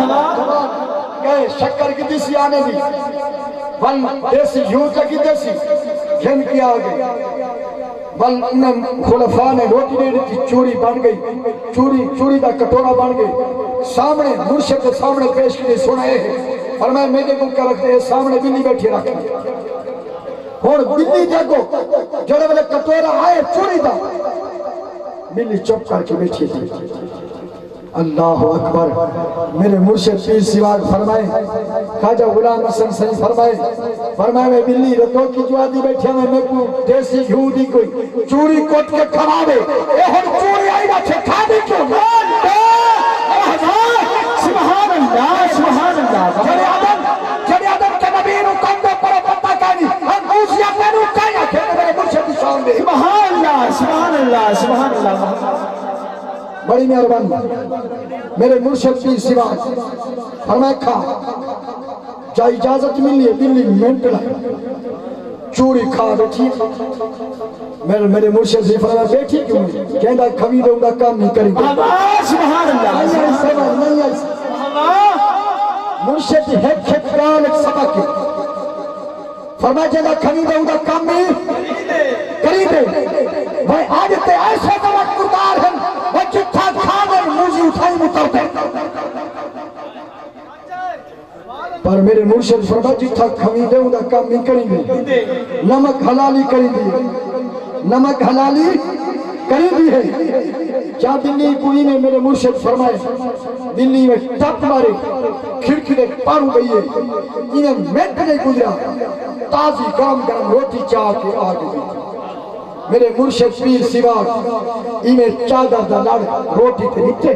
گئے شکر کی دیسی آنے دی بل دیسی جھوٹا کی دیسی گھن کی آگے بل انہیں خلفاء نے روٹی دے دی چوری بن گئی چوری دا کٹورا بن گئی سامنے مرشد کے سامنے پیش کی سنائے ہیں فرمائے میرے کو کیا رکھتے ہیں سامنے بلی بیٹھی رکھتے اور بلی دیکھو جڑے والے کٹورا آئے چوری دا بلی چپ کر کے بیٹھی تھی اللہ اکبر میرے مرشد پیر سیوار فرمائے خواجہ غلام حسن صحیح فرمائے میں بلی رتوں کی جوادی بیٹھے میں کو دیسی گھیو دی کوئی چوری کوٹ کے کھڑا دے اے ہم چوری آئی نا چھے کھا دی کیوں سبحان اللہ سبحان اللہ جڑے آدم کے نبی نو کندے پر پتہ کانی ہم اوزیا پینو کائیا کہتے میرے مرشد کی شان دے سبحان اللہ سبحان اللہ سبحان اللہ بڑی مہربانی میرے مرشد پیر سیوار فرمائے کھا جا اجازت ملی ہے بلی منٹ لائے چوری کھا بیٹھی میرے مرشد سے فرمائے بیٹھی کیوں کہندہ کھوی دوں گا کام نہیں کریں گے سبحان اللہ مرشد ہیک کال ایک سبق ہے فرمائے کہندہ کھوی دوں گا کام نہیں کریں گے بھائی آج تے ایسے وقت مردار ہیں وہ جتھا کھا گئے موزی اٹھائی متوتے پر میرے مرشد فرمائے جتھا کھوی دوں گا کام نہیں کریں گے نمک حلالی کریں گے نمک حلالی کری دی ہے کیا بلی کوئی نے میرے مرشد فرمائے بلی میں ٹپ مارے کھڑکی نے پارو گئی ہے انہیں منٹ نہیں گزرا تازی گرم گرم روٹی چاہ کے آگے میرے مرشد پیر سیوار انہیں چادر دا لڑ روٹی تے نیچے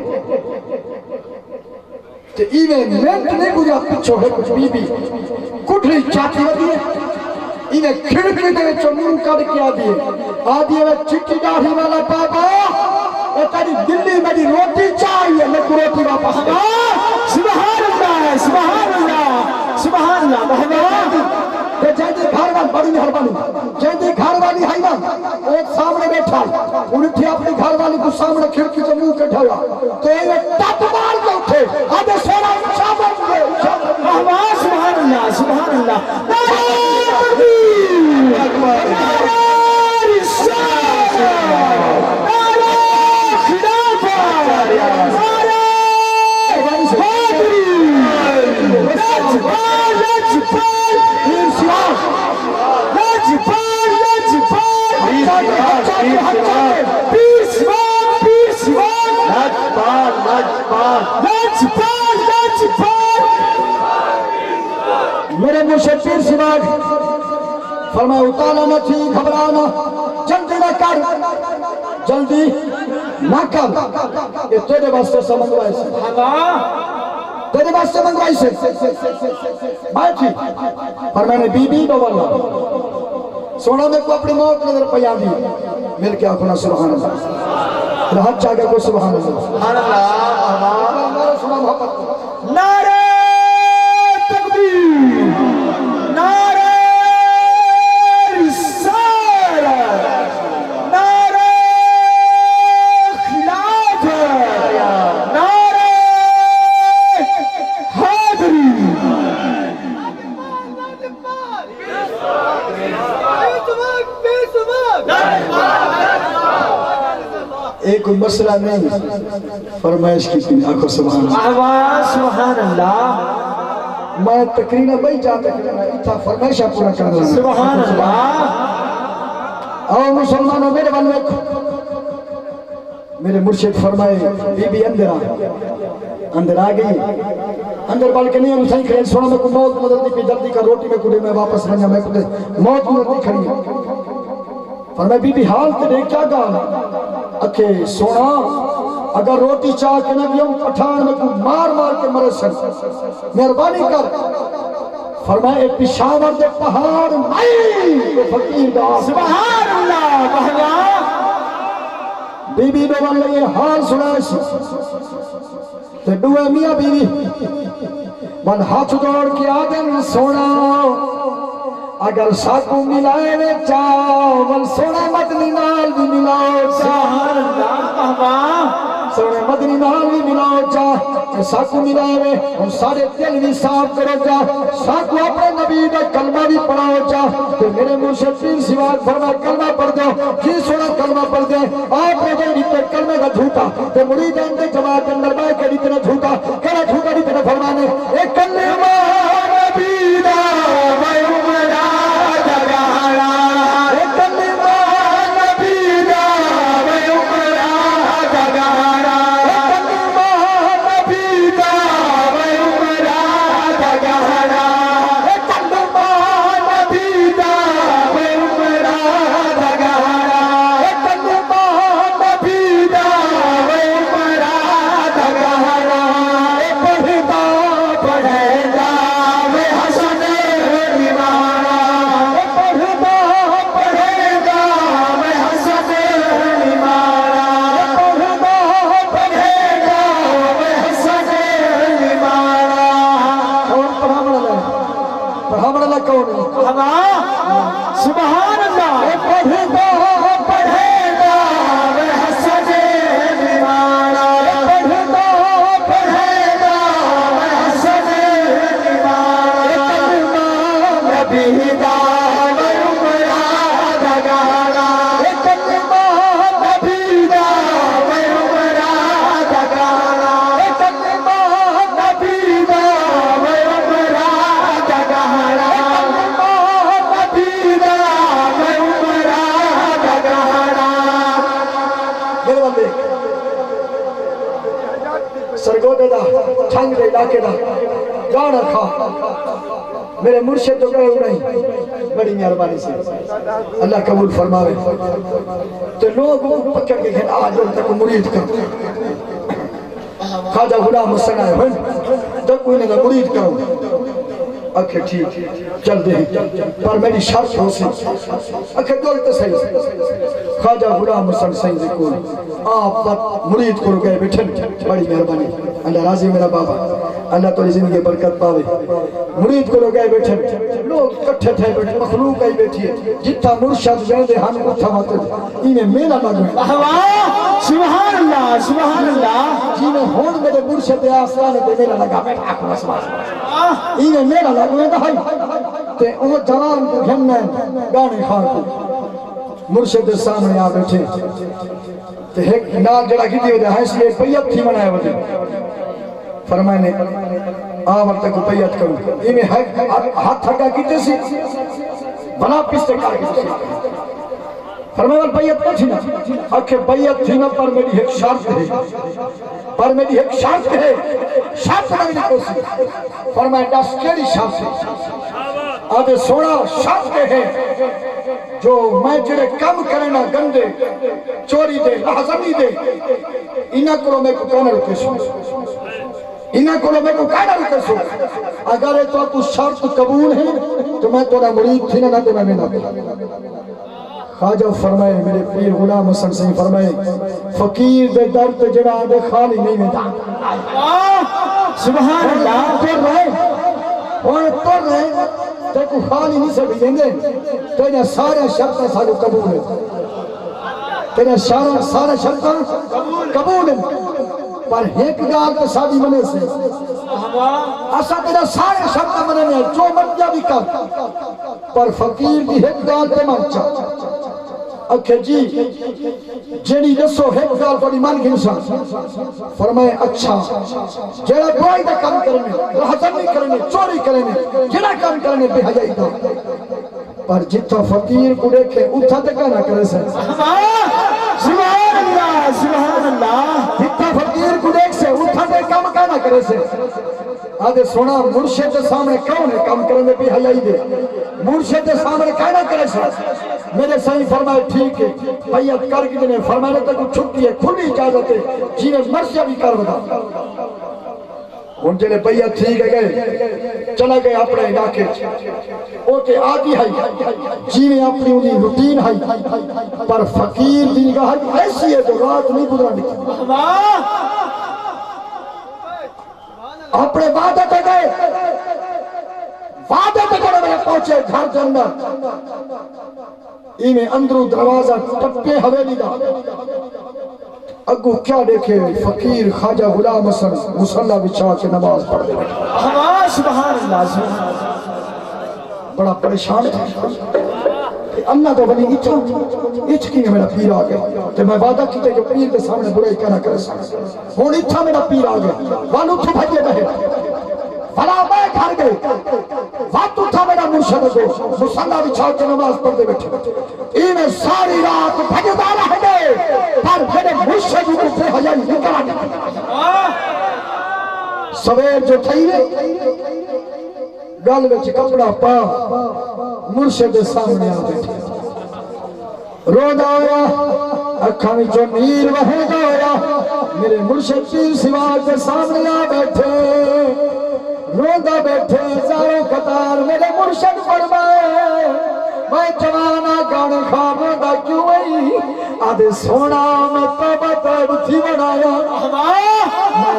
تے انہیں منٹ نہیں گزرا پچھو ہے کچھ بی بی کٹھلی چاہتی ہوتی ہے انہیں کھڑکی دے چنوں کڑ کے آدھیے میں چٹی ڈاڑھی والا بابا اے تاری دلی میری روٹی چاہیے میں کو روٹی واپس سبحان اللہ سبحان اللہ سبحان اللہ بہت کہ جیدی گھر والی بڑی مہربانی جیدی گھر والی ہے نا ایک سامنے بیٹھا انہیں تھی اپنی گھر والی کو سامنے کھڑکی سے منہ کے ڈھایا تو ایک ٹپ مار کے اٹھے آدھے سونا شابر مجھے سبحان اللہ سبحان اللہ میرے مرشد پیر سراج فرمایا اتالا نہ تھی گھبرانا جلدی نہ کر جلدی نہ کر یہ تیرے واسطے سے منگوائے سے تیرے واسطے منگوائی سے بیٹھی فرمایا نے بی بی بوالا سونا میں کو اپنی موت نظر پیا دی مل کے آنکھوں سبحان اللہ رہت چاہ گیا کو سبحان اللہ سبحان اللہ نعرہ تکبیر نعرہ رسالت نعرہ خلافت نعرہ حیدری ایک کوئی مسئلہ نہیں فرمائش کی تھی آنکھوں سبحان اللہ آواز سبحان اللہ میں تقریرہ بھائی جاتا کرنا اتھا فرمائشہ پورا کرنا سبحان اللہ اور مسلمانوں میرے والوک میرے مرشد فرمائے بی بی اندر آ گئی اندر بالکنی ہم صحیح کھڑے سونا میں کو موت مدد دی پی جلدی کا روٹی میں کڑے میں واپس بنیا میں کڑے موت مدد دی کھڑی فرمائے بی بی حال تیرے کیا گانا اکھے سونا اگر روٹی چاہ کے نہ دیوں پٹھان میں کو مار مار کے مرے سن مہربانی کر فرمائے پشاور دے پہاڑ مائی تو فقیر دا سبحان اللہ بہنا بی بی بے والے یہ حال سنائے سی تے دوے میاں بی بی من ہاتھ دوڑ کے آدم سونا اگر ساکو ملائے وے چاول سونا مدنی نال بھی ملاؤ سبحان اللہ بہنا سونے مدنی نال بھی ملاؤ چاہ ساکو ملائے وے ہم سارے دل بھی صاف کرو چاہ ساکو اپنے نبی دا کلمہ بھی پڑھاؤ چاہ تو میرے مرشد پیر سواد فرما کلمہ پڑھ دو جی سونا کلمہ پڑھ دے آپ نے جو نیتے کلمہ کا جھوٹا تو مریدان دے جماعت اندر بائے کے نیتے جھوٹا کہنا جھوٹا نیتے فرمانے ایک کلمہ نبی دا میں عمرہ جگانا ایک کلمہ نبی دا میں عمرہ جگانا سبحان اللہ پڑھے گا وہ حسن بیمارا پڑھے گا وہ حسن بیمارا نبی دا وہ عمرہ دگانا کلمہ نبی دا وہ عمرہ دگانا کلمہ نبی دا وہ عمرہ دگانا سرگودے دا چھنگ دے علاقے دا گانا کھا میرے مرشد تو کہے نہیں بڑی مہربانی سے اللہ قبول فرماوے تو لوگ پکڑ کے کھیل آج ان تک مرید کر خواجہ غلام حسن آئے ہوئے تک کوئی نہیں مرید کرو اکھے ٹھیک چل دے پر میری شرط ہو سی اکھے دولت صحیح خواجہ غلام حسن صحیح دے کوئی آپ بات مرید کو گئے بیٹھن بڑی مہربانی اللہ راضی میرا بابا اللہ تو زندگی برکت پاوے مرید کو گئے بیٹھن لوگ کٹھے تھے بیٹھے مخلوق آئی بیٹھی ہے جتا مرشد جاندے ہم اتھا ماتت انہیں میلا لگو سبحان اللہ سبحان اللہ جنہیں ہون میرے مرشد آسان دے میلا لگا بیٹھا کو اسمان انہیں میلا لگو دہائی تے وہ جوان کو گھننے گانے خواہ کو مرشد سامنے آ بیٹھے تے ایک نال جڑا کی دی ہوتے ہیں اس لیے پیت تھی منائے ہوتے فرمائے نے آور تک کو پیت کروں انہیں ہاتھ تھکا کیتے سی بنا پستے کار کیتے سی فرمائے وال پیت نہ تھی نا اکھے پیت تھی نا پر میری ایک شرط ہے پر میری ایک شرط ہے، شرط نہیں کوسی فرمائے دس کیڑی شرط ہے؟ آدھے سونا شرط ہے جو میں جڑے کم کرنا گندے چوری دے لحظمی دے انہاں کو میں کو کہنا رکے سو، انہاں کو میں کو کہنا رکے سو، اگر تو کو شرط قبول ہے تو میں تورا مرید تھی نہ تو میں نہ خواجہ فرمائے میرے پیر غلام حسن سے فرمائے فقیر دے درد جڑا دے خالی نہیں میں سبحان اللہ تو رہے اور تو رہے تے کو خالی نہیں سکتے دیں تیرے سارے شرطیں سارے قبول ہیں، تیرے سارے شرطیں قبول ہیں، پر ایک گال تو سادی منے سے ایسا تیرا سارے شرطیں منے میں جو مرضی بھی کر، پر فقیر دی ایک گال تے منچا اکھے جی جیڑی دسو ایک گال بڑی مان گی انسان فرمائے اچھا جیڑا دعائی دا کام کرنے رحضر نہیں کرنے چوری کرنے جیڑا کام کرنے بے حیائی دا، پر جتا فقیر کو دیکھے اتھا تکا نہ کرے سے سبحان اللہ سبحان اللہ جتا فقیر کو دیکھ سے اتھا تکا نہ کام کرے سے آدھے سونا مرشد دے سامنے کون ہے کام کرنے بے حیائی دے، مرشد دے سامنے کہنا کرے سے میرے صحیح فرمائے ٹھیک ہے بیعت کر کے دینے فرمائے تک چھٹی ہے کھلی اجازت ہے جینے مرضی بھی کر بدا ان جنہیں بیعت ٹھیک ہے گئے چلا گئے اپنے علاقے اوٹے آدھی ہے جینے اپنی انہیں روٹین ہے پر فقیر دی نگاہ ایسی ہے جو رات نہیں گزرا نکل اپنے وعدے پہ گئے وعدے پہ گئے میں پہنچے گھر جنت ایمیں اندرو دروازہ ٹپے حویلی دا اگو کیا دیکھے فقیر خواجہ غلام حسن مصلی بچھا کے نماز پڑھ دے سبحان اللہ بڑا پریشان تھا اللہ تو بنی اچھ کی میرا پیر آ گیا تو میں وعدہ کیتے جو پیر کے سامنے برائی کہنا کرے سکتا ہوں اچھا میرا پیر آ گیا والو تو بھجے بہے فلا میں گھر گئے وقت تھا میرا مرشد کو مصلی بچھا کے نماز پڑھ دے بیٹھے ایمیں ساری رات بھجدہ رہ گئے پر میرے مرشد کو پہ حیائی نکلا گیا سویر جو تھائیے گل وچ کپڑا پا مرشد سامنے آ بیٹھے رو دایا اکھاں وچوں نیر وہے گایا میرے مرشد پیر سوار کے سامنے آ بیٹھے روندہ بیٹھے زاروں قطار میرے مرشد فرمائے میں جوانا گانے خواب روندہ کیوں ہوئی آدھے سونا میں توبہ توبہ تھی بنایا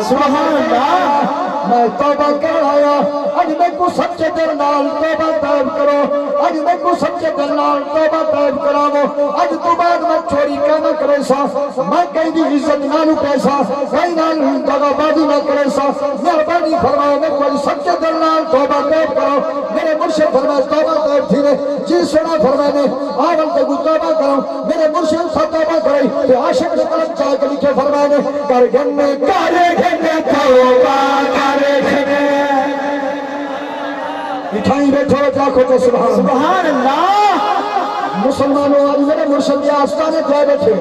سبحان اللہ میں توبہ کرایا اج میں کو سچے دل نال توبہ توبہ کرو اج میں کو سچے دل نال توبہ توبہ کراو اج تو بعد میں چوری کہنا کرے سا میں کہیں دی عزت نالو پیسا کہیں نال دگا بازی نہ کرے سا مہربانی فرماؤ میں کوئی سچے دل نال توبہ توبہ کرو میرے مرشد فرمائے توبہ توبہ تھی نے جی سنا فرمائے نے آول تے توبہ کرو میرے مرشد سے توبہ کرائی تے عاشق نے قلم چاہ کے لکھے فرمائے نے کر گھنے توبہ کرے گھنے اٹھائیں بیٹھو جاکھو تو سبحان اللہ مسلمانوں آج میرے مرشد کے آستانے جائے بیٹھے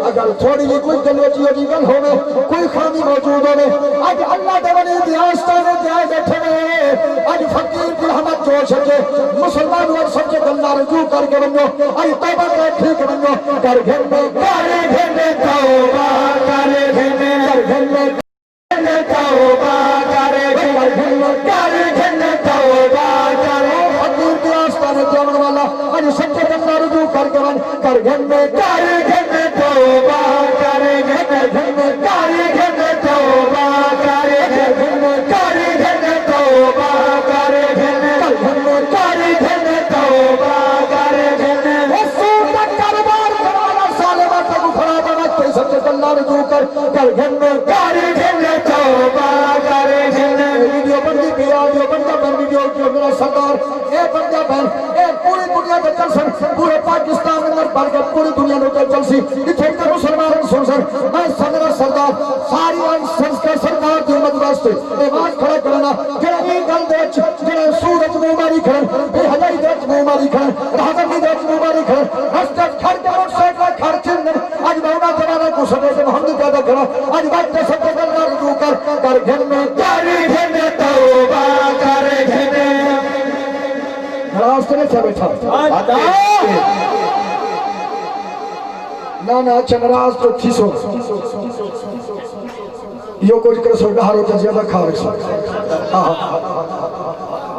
اگر تھوڑی لی کوئی دلوچی ہوگی گل ہوئے کوئی خامی موجود ہوئے آج اللہ دولی دی آستانے جائے بیٹھے میں آج فقیر کی رحمت جو سکے مسلمانوں اور سچے دلنا رجوع کر کے بنو آج توبہ کر ٹھیک بنو کر گھر میں کارے گھر میں توبہ کارے گھر میں کر گھر میں توبہ کارے گھر میں کارے گھر میں توبہ کارے فقیر کی آستانے جاؤن والا آج سچے دلنا رجوع کر کے بن کر گھر میں کارے گھر میں توبہ کارے گھر میں کارے گھر میں توبہ کارے گھر میں کارے گھر میں توبہ کارے گھر میں کارے گھر میں توبہ کارے گھر میں رسول کا کاروبار کروانا سالمہ تک کھڑا بنا کوئی سچے دلنا رجوع کر گھر میں کارے گھر میں توبہ کارے گھر میں ویڈیو بندی پہ آڈیو بندہ بن ویڈیو کیوں میرا سردار اے بندہ بن اے پوری دنیا میں چل سن پورے پاکستان میں بڑھ کر پوری دنیا میں چل سی اتھے کا مسلمان سن سن میں سندرہ سردار ساری آن سنسکر سردار دی امت واسطے ایواز کھڑا کرنا جنہ این گل دیچ جنہ سورج موماری کھڑن بے حجائی دیچ موماری کھڑن رحمت دیچ موماری کھڑن رستت کھڑ کے موٹ سیکلا کھڑ چندن آج مونا جنانا کو سبے سے محمد پیدا کرا آج بات سب کے دلدار کر گھنے توبہ کر گھنے ناراض تو نہیں تھا بیٹھا نا اچھا ناراض تو تھی سو یہ کچھ کر سو ڈھارو تا زیادہ کھا رکھ سو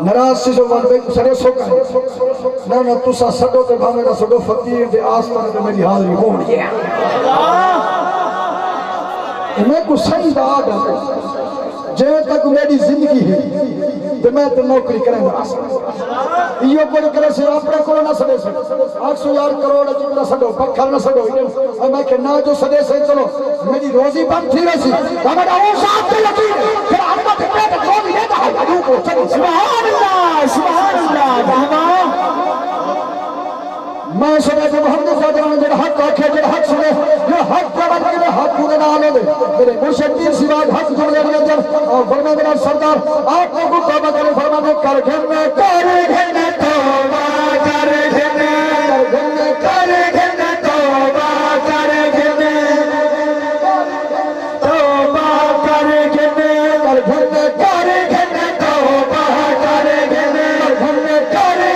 ناراض سی سو وان بے سڑے سو کھا نا تو سا سڑو تے بھامے نا سڑو فقیر دے آستان تے میری حاضری ہون گیا میں کو صحیح بات ہے جے تک میری زندگی ہے تو میں تو نوکری کریں گا یہ کوئی کرے سے اپنے کو نہ سڑے سے 800 یار کروڑ نہ سڑو پکھر نہ سڑو اور میں کہ نہ جو سڑے سے چلو میری روزی بند تھی ویسی ہمارا وہ صاحب تے یقین پھر ہم تو کہتے ہیں جو بھی دیتا ہے ادو کو چلو سبحان اللہ بہنا میں سنے جو محمد صادق نے جڑا حق آکھے جڑا حق سنے جو حق پرد کے حق پورے نہ آنے دے میرے مرشد پیر سواد حق جملے دے اندر اور فرما میرا سردار آپ کو توبہ کرے فرمانے کر گھنے توبہ کر گھنے توبہ کر گھنے توبہ کر گھنے کر گھنے توبہ کر گھنے کر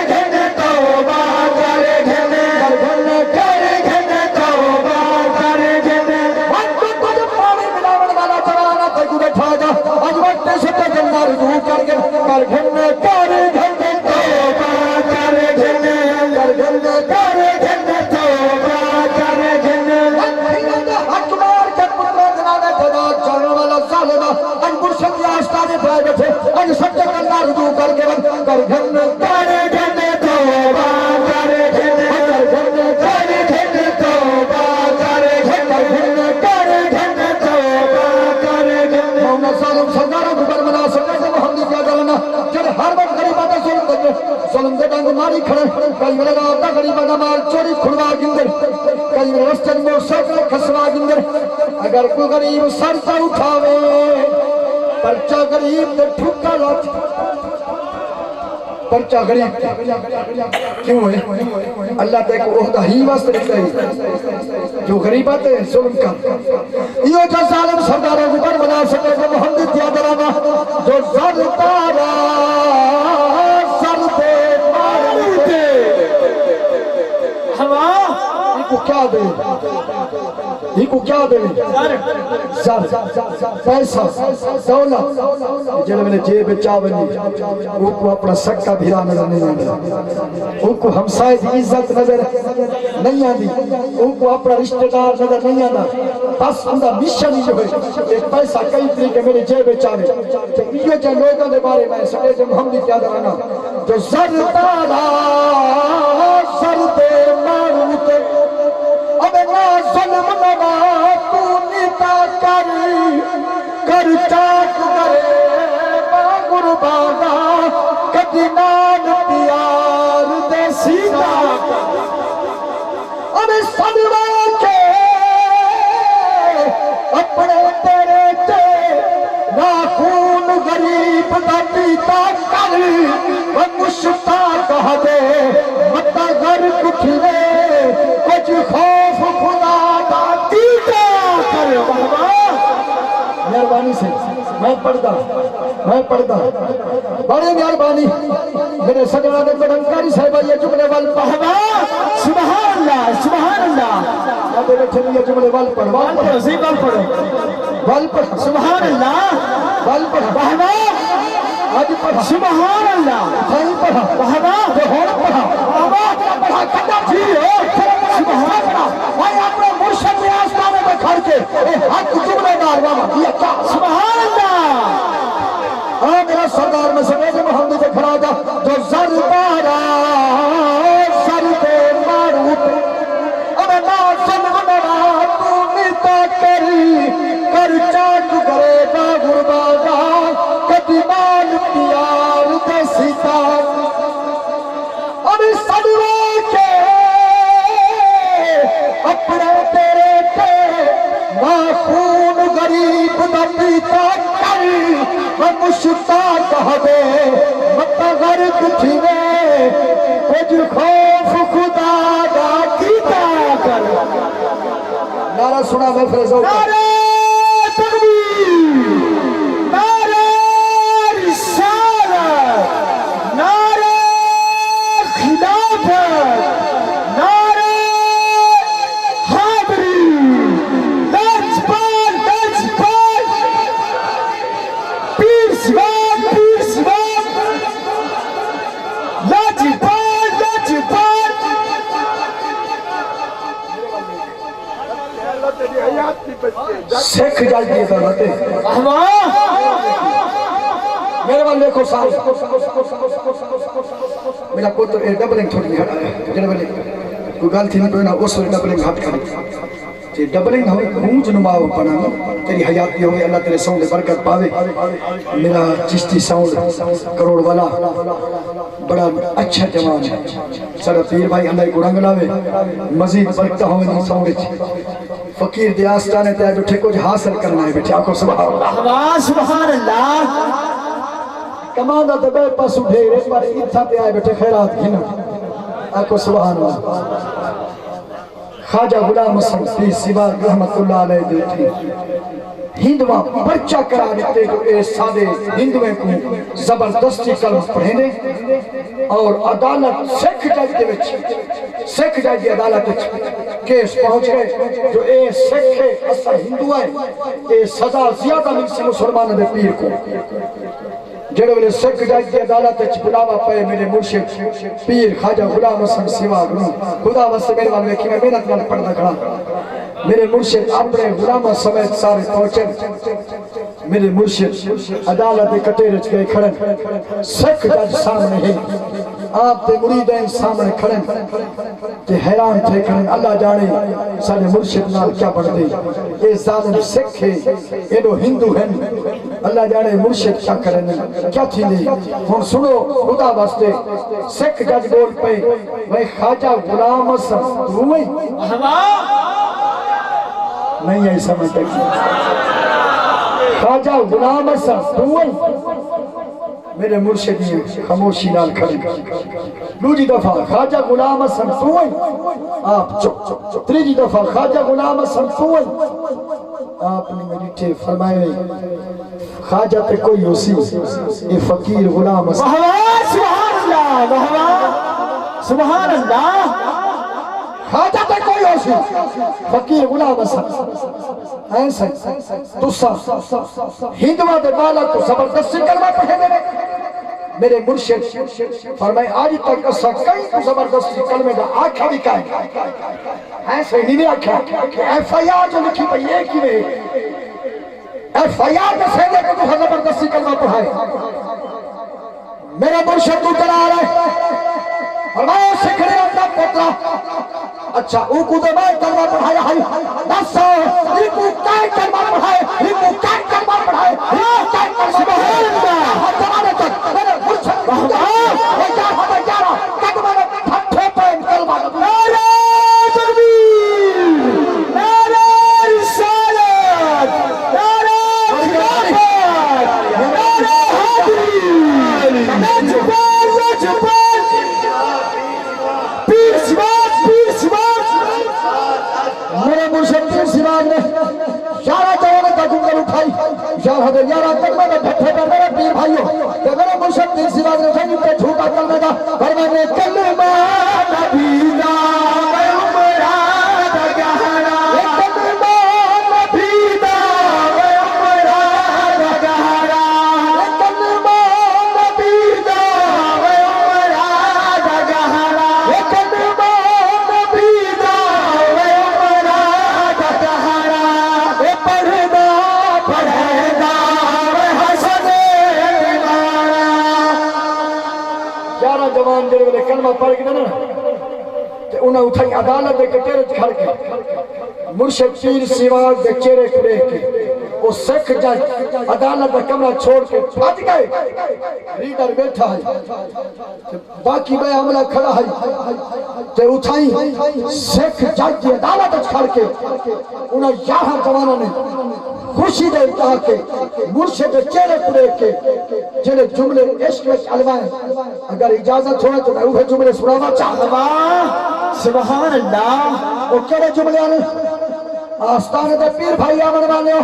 گھنے توبہ کر گھنے ماری کھڑے کئی میرے آتا غریبہ دا مال چوری کھڑوا گندر کئی میرے رستن میں سکر کھسوا گندر اگر کوئی غریب سرتا اٹھاوے پرچہ غریب دے ٹھوکا لات پرچہ غریب کیوں ہے اللہ تے کو عہدہ ہی واسطے رکھتا ہے جو غریبات ہے ظلم کا یہ جو ظالم سرداروں کو پر بنا سکے جو محمد یادرانا جو زردارا سردے کو کیا دے یہ کو کیا دے سر پیسہ دولت جنہوں میں نے جیب چاونی وہ کو اپنا سکہ بھیرا نظر نہیں آنے وہ کو ہمسائے دی عزت نظر نہیں آنی وہ کو اپنا رشتہ دار نظر نہیں آنا بس اندھا مشن ہی جو ہے ایک پیسہ کئی طریقے میرے جیب چاوے تو یہ جو لوگوں نے بارے میں سکے جو محمد کیا درانا جو زردارا زردے ماروت اب نا ظلم نوا تو نیتا کر چاک کرے باغر باغا کدی نان پیار دے سیدھا اب صدوہ کے اپنے تیرے تے ناخون غریب دا پیتا کر مشتاق دے متا گھر کٹھلے کچھ خوف خدا دا دیتا کر مہربانی سے میں پڑھتا بڑے مہربانی میرے سجنہ دے قدمکاری صاحبہ یہ جملے وال پڑھوا سبحان اللہ آپ بیٹھے یہ جملے وال پڑھ سبحان اللہ وال پڑھ پڑھوا آج پڑھا سبحان اللہ صحیح پڑھا پڑھا جو ہون پڑھا پڑھا کتا جی ہو سبحان اللہ میں اپنے مرشد میں آستانے میں کھڑ کے حق جملے دار بابا یہ کیا سبحان اللہ میرا سردار میں سمیت محمد سے کھڑا تھا جو زردارا زردے ماروت اب نا ظلم نوا تو نیتا کری کر چاک کرے باغر باغا کدی مال پیار دے سیتا اب صدوہ کے اپنے تیرے تے ناخون غریب دا پیتا کر مشتاق دے متا غرق تھیوے کچھ خوف خدا دا کیتا کر نعرہ سنا میں فریضہ نعرہ تکبیر سکھ جج دی عدالت میرے وال دیکھو سال میرا پوتر اے ڈبلنگ تھوڑی نہیں ہٹا جڑے ویلے کوئی گل تھی نہیں کوئی نہ اس ویلے ڈبلنگ ہٹ کھڑی جی ڈبلنگ ہوئی گونج نماؤ پڑھا تیری حیاتی ہوئی اللہ تیرے ساؤنڈ برکت پاوے میرا چشتی ساؤنڈ کروڑ والا بڑا اچھا جوان ہے سارا پیر بھائی اللہ کو رنگ لاوے مزید برکتہ ہوئے نہیں ساؤنڈ فقیر دی آستانے تے آئے بیٹھے کچھ حاصل کرنا ہے بیٹھے آکو سبحان اللہ سبحان اللہ کماندہ تے بے پاس اٹھے ایک بار اتھا تے آئے بیٹھے خیرات گھنا آکو سبحان اللہ خواجہ غلام حسن پیر سیواد رحمت اللہ علیہ دیتی ہندوہ پرچہ کرا دیتے جو اے سادے ہندویں کو زبردستی کلمہ پڑھینے اور عدالت سکھ جج دے وچ سکھ جج دی عدالت وچ کیس پہنچ گئے جو اے سکھ ہے اصل ہندو ہے اے سزا زیادہ مل سے مسلمان دے پیر کو جڑے والے سکھ جج دی عدالت وچ بلاوا پے میرے مرشد پیر خواجہ غلام حسن سیواد نو خدا واسطے میرے وال ویکھی میں محنت نال پڑھدا کھڑا میرے مرشد اپنے غلامہ سمیت سارے پہنچے میرے مرشد عدالت کٹیرچ گئے کھڑن سکھ جج سامنے ہیں آپ تے مریدین سامنے کھڑن تے حیران تھے کھڑن اللہ جانے سارے مرشد نال کیا پڑھ دے اے ظالم سکھ ہے انہو ہندو ہیں اللہ جانے مرشد کیا کرن کیا تھی دے ہن سنو خدا واسطے سکھ جج بول پے وہ خواجہ غلام حسن روئے نہیں ہے سمجھتے خواجہ غلام حسن روئے میرے مرشدی خاموشی نال کھڑے دوسری دفعہ خواجہ غلام حسن روئے آپ چپ تیسری دفعہ خواجہ غلام حسن روئے آپ نے میری ٹھے فرمائے خواجہ تے کوئی ہو سی یہ فقیر غلام حسن سبحان اللہ سبحان اللہ خواجہ تے کوئی ہو سی فقیر غلام حسن ایسا تسا ہندوہ دے بالا کو زبردستی کلمہ پڑھے دے میرے مرشد فرمائے آج تک اسا کئی کو زبردستی کلمہ دا آکھا بھی کائے ایسا ہی نہیں آکھا ایف آئی آر جو لکھی پہ یہ کی میں ایف آئی آر دے سیدے کو زبردستی کلمہ پڑھائے میرا مرشد تو چلا رہا ہے فرمائے سکھڑے اندر پترا اچھا او کو دے میں کلمہ پڑھایا ہے دس یہ کو کائے کلمہ پڑھائے یہ کو کائے کلمہ پڑھائے یہ کو کائے کلمہ سبحان اللہ ہر زمانے تک میرے مرشد وہ جارہ قدمہ نے پھٹھے پہ کلمہ نعرہ تکبیر نعرہ رسالت نعرہ خلافت نعرہ حیدری نجبان نجبان پیر سیواد میرے مرشد پیر سیواد نے 11 جوانے تک انگل اٹھائی 11 تک میں نے بھٹھے پر میرے پیر بھائیوں کہ میرے مرشد پیر سیواد نے اٹھائی پہ جھوٹا کرنے کا فرمانے کلمہ نبی دا میں عمرہ دا گہرا کلمہ نبی دا میں عمرہ دا گہرا کلمہ نبی دا میں عمرہ دا گہرا کلمہ نبی دا میں عمرہ دا گہرا پڑھنا پڑھنا میں حسن دیوارا 11 جوان جڑے والے کلمہ پڑھ کے نا تے انہاں اٹھائی عدالت دے کٹیرے کھڑ کے مرشد پیر سیواد دے چہرے کو دیکھ کے وہ سکھ جج عدالت دا کمرہ چھوڑ کے بھاگ گئے ریڈر بیٹھا ہے باقی بے عملہ کھڑا ہے تے اٹھائی سکھ جج دی عدالت کھڑ کے انہاں 11 جوانوں نے خوشی دے کہا کہ مرشد دے چہرے کو دیکھ کے جڑے جملے عشق وچ الوائے اگر اجازت ہوئے تو میں وہ جملے سنانا چاہتا سبحان اللہ وہ کہڑے جملے آنے آستانے دے پیر بھائی آمن والے ہو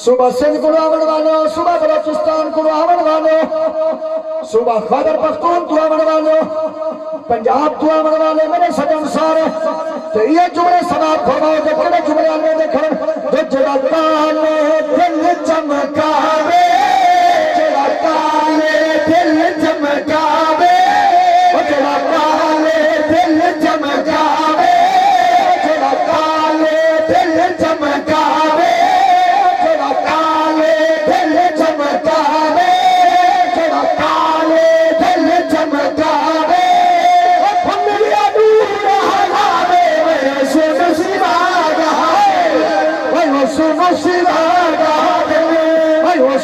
صبح سندھ کو آمن والے ہو صبح بلوچستان کو آمن والے ہو صبح خیبر پختون کو آمن والے ہو پنجاب کو آمن والے میرے سجن سارے تو یہ جملے سماعت فرماؤ جو کہڑے جملے آنے دیکھیں جو جڑا کالے دل چمکاوے جڑا کالے دل چمکاوے جڑا کالے دل چمکاوے جڑا کالے دل چمکاوے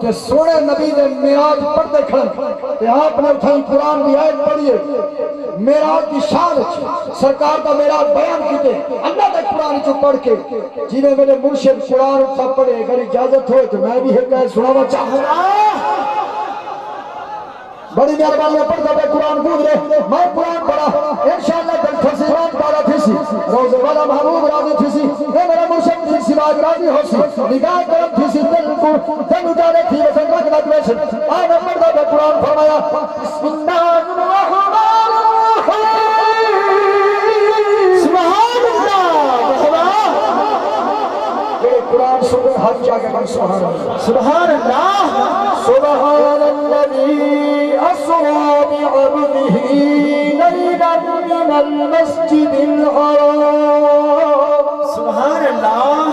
کہ سونے نبی نے میراج پڑھتے کھڑے کہ آپ نے اٹھائی قرآن کی آیت پڑھیے میراج کی شان سرکار کا میراج بیان کیتے اللہ نے قرآن جو پڑھ کے جنہیں میرے مرشد قرآن اٹھا پڑھے اگر اجازت ہوئے تو میں بھی ایک آیت سنانا چاہوں گا بڑی مہربانی پڑھتا پہ قرآن گود رہے میں قرآن پڑھا انشاءاللہ دل فسیران پارا تھی سی روزے والا محبوب راضی تھی سی اے میرا مرشد تھی سواج راضی ہو سی نگاہ کرم تھی سی دل کو دل اجارے تھی وسن رکھ لگ ویسے آنا پڑھتا پہ قرآن فرمایا بسم اللہ الرحمن الرحیم سبحان اللہ قرآن سن حج جاگے من سبحان اللہ سبحان اللہ سبحان الذي أسرى بعبده ليلا من المسجد الحرام سبحان الله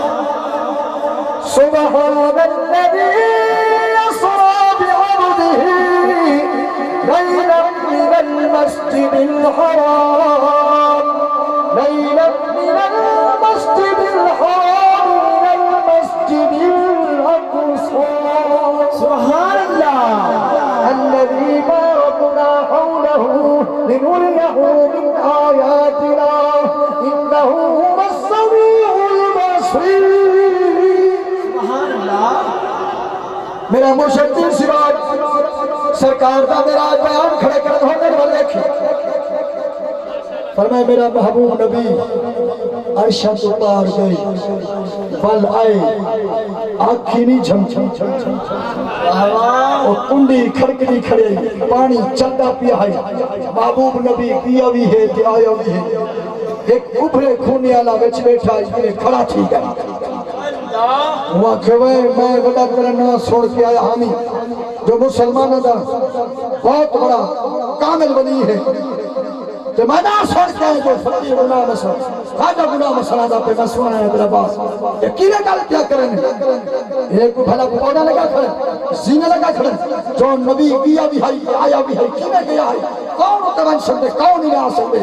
سبحان الذي أسرى بعبده ليلا من المسجد الحرام ليلا من المسجد الحرام إلى المسجد الأقصى سبحان الله الذي باركنا حوله لنريه من آياتنا إنه هو السميع البصير سبحان الله میرا مرشد سراج سرکار دا میرا بیان کھڑے کر ہونے والے دیکھیں فرمائے میرا محبوب نبی عرشہ تو پار گئی بل آئے آنکھی نہیں جھم جھم اور کنڈی کھڑکڑی کھڑے پانی چلتا پیا ہے محبوب نبی کیا بھی ہے آیا بھی ہے ایک ابھرے کھونے والا وچ بیٹھا ہے کھڑا ٹھیک ہے وہاں کھوئے میں بڑا کرنا سوڑ کے آیا ہمیں جو مسلمانوں دا بہت بڑا کامل ولی ہے کہ میں نہ سوڑ کے آئے جو فقیر گناہ مسئلہ خاجہ گناہ مسئلہ دا پہ میں سونا ہے میرا باس یہ کیلے گل کیا کریں ایک بھلا پودا لگا کھڑے زینے لگا کھڑے جو نبی گیا بھی ہے آیا بھی ہے کیلے گیا ہے کون اتبن سکتے کون ہی نہ آ سکتے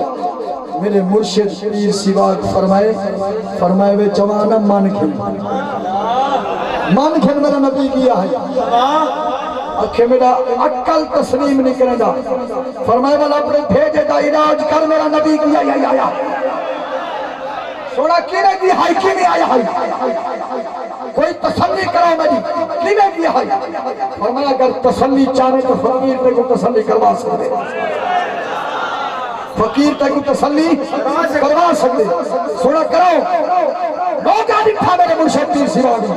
میرے مرشد پیر سواگ فرمائے وے جوانا مان کھن میرا نبی گیا ہے اکھے میرا عقل تسلیم نہیں کرے گا فرمائے والا اپنے بھیجے دا علاج کر میرا نبی گیا یا سوڑا کینے کی ہائی کینے آیا ہے کوئی تسلی کرو میری کینے کی ہائی فرمایا اگر تسلی چاہے تو فقیر تے کو تسلی کروا سکتے فقیر تے کو تسلی کروا سکتے سوڑا کرو موقع دکھا میرے مرشد پیر سواگ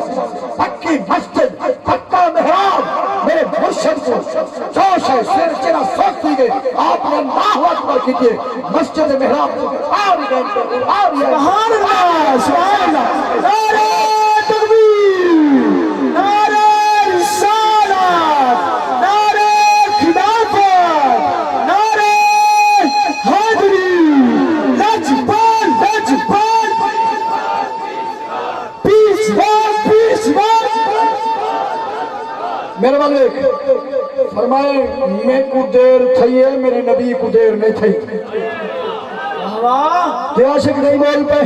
پکی مسجد پکا محراب میرے مرشد کو جوش ہے سر چرا سوک دی گئے آپ نے اللہ اکبر کیجئے مسجد محراب آری گئے سبحان اللہ سبحان اللہ نعرہ تکبیر نعرہ رسالت نعرہ خلافت نعرہ حیدری لجپال پیس وار میرے والے فرمائے میں کو دیر تھی ہے میرے نبی کو دیر نہیں تھی کیا عاشق نہیں بول پہ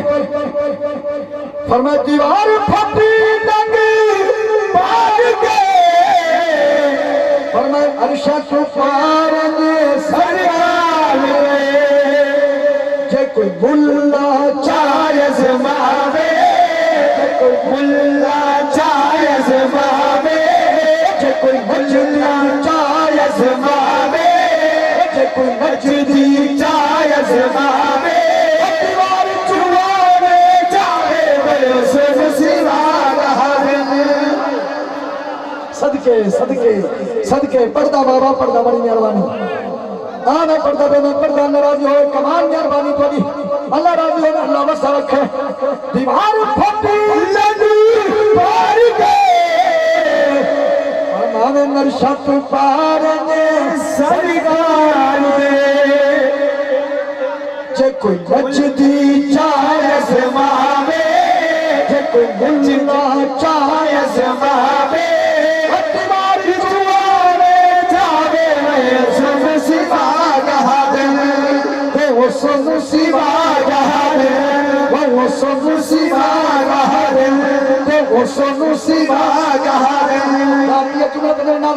فرمائے دیوار پھٹی لگی پار کے فرمائے عرشہ تو پار دے سرکار جے کوئی ملا چاہے زمانے جے کوئی ملا چاہے زمانے جے کوئی مجلا چاہے زمانے جے کوئی مجدی چاہے زمانے دیوار چوانے چاہے ویسے سوا رہا صدقے پردہ بابا پردہ بڑی مہربانی آنا پردہ بے میں پردہ ناراضی ہوئے کمال مہربانی توڑی اللہ راضی ہوئے اللہ وسع رکھے دیوار پھٹی لگی پار کے فرمانے نرشت پارنے سرگار دے جے کوئی مجدی چاہے زمانے جے کوئی مجدہ چاہے زمانے اتماری چوانے جاوے سن سوا گہا دن وہ سن سوا گہا دن وہ سن سوا گہا دن وہ سن سوا گہا دن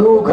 2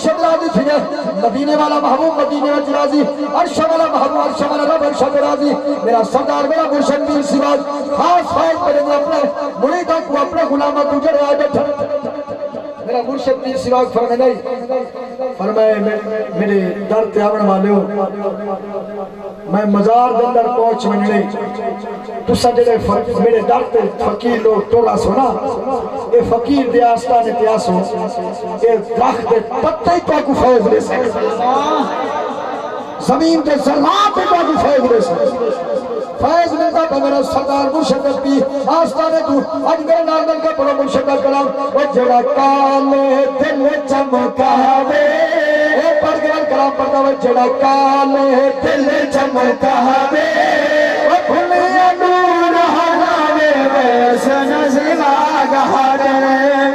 مرشد راضی تھی مدینے والا محبوب مدینے میں راضی عرش والا محبوب عرش والا رب عرش پہ راضی میرا سردار میرا مرشد پیر سراج خاص خاص پڑے گا اپنے مریدوں کو اپنے غلاموں کو جڑے آئے بیٹھا میرا مرشد پیر سراج فرمائے میرے در تے آمن والے ہو میں مزار دے اندر پہنچ مننے تو سجدے میرے در تے فقیر لوگ توڑا سونا اے فقیر دے آستانے تے آسو اے درخت دے پتے تو کو فیض لے سکتے زمین دے ذرات تو کو فیض لے سکتے فیض ملتا تھا میرا سردار مرشد پیر آستانے تو اج میرے نال مل کے پڑھو مرشد کا کلام وہ جڑا کالے دل چمکاوے پڑھ گران کلام پڑھتا ہوئے جڑا کالے دل چمکاوے وہ بھلیا نور حلاوے ویسن زیبا گہارے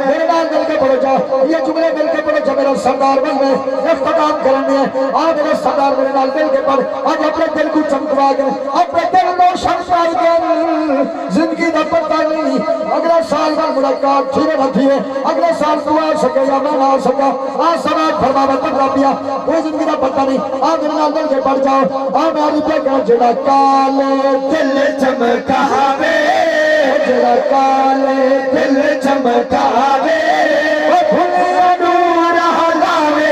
میرے نال مل کے پڑھو جاؤ یہ جملے مل کے پڑھو جب میرا سردار بن میں اختتام کرنے ہیں آج میرا سردار میرے نال مل کے پڑھ آج اپنے دل کو چمکوا گئے اپنے دل روشن کر گئے زندگی دا پتہ نہیں اگلے سال بار ملاقات تھیرے نہ تھیرے اگلے سال تو آ سکے یا میں نہ آ سکا آج سماعت فرماوے پتہ پیا کوئی زندگی دا پتہ نہیں آج میرے نال مل کے پڑھ جاؤ آج میری پہ کہ جڑا کالے دل چمکاوے جڑا کالے دل چمکاوے وہ بھلیا نور حلاوے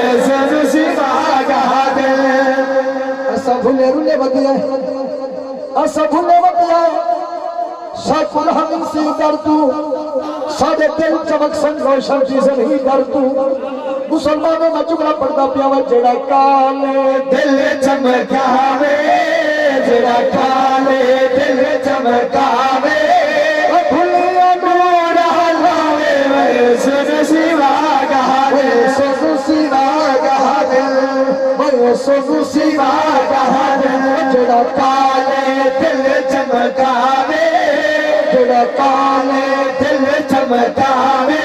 ایسن زیبا گہارے ایسا بھلے رولے بدیا ایسا بھلے بدیا شاکر ہم سی در تو ساڑھے دل چمک سن روشن چیزن ہی در تو مسلمانوں میں جگرہ پڑھتا پیاوہ جڑا کالے دل چمکاوے جڑا کالے دل چمکاوے بھلیا نور حلاوے ویسن زیبا گہارے ویسن زیبا گہارے ویسن زیبا گہارے جڑا کالے دل چمکاوے جڑا کالے دل چمکاوے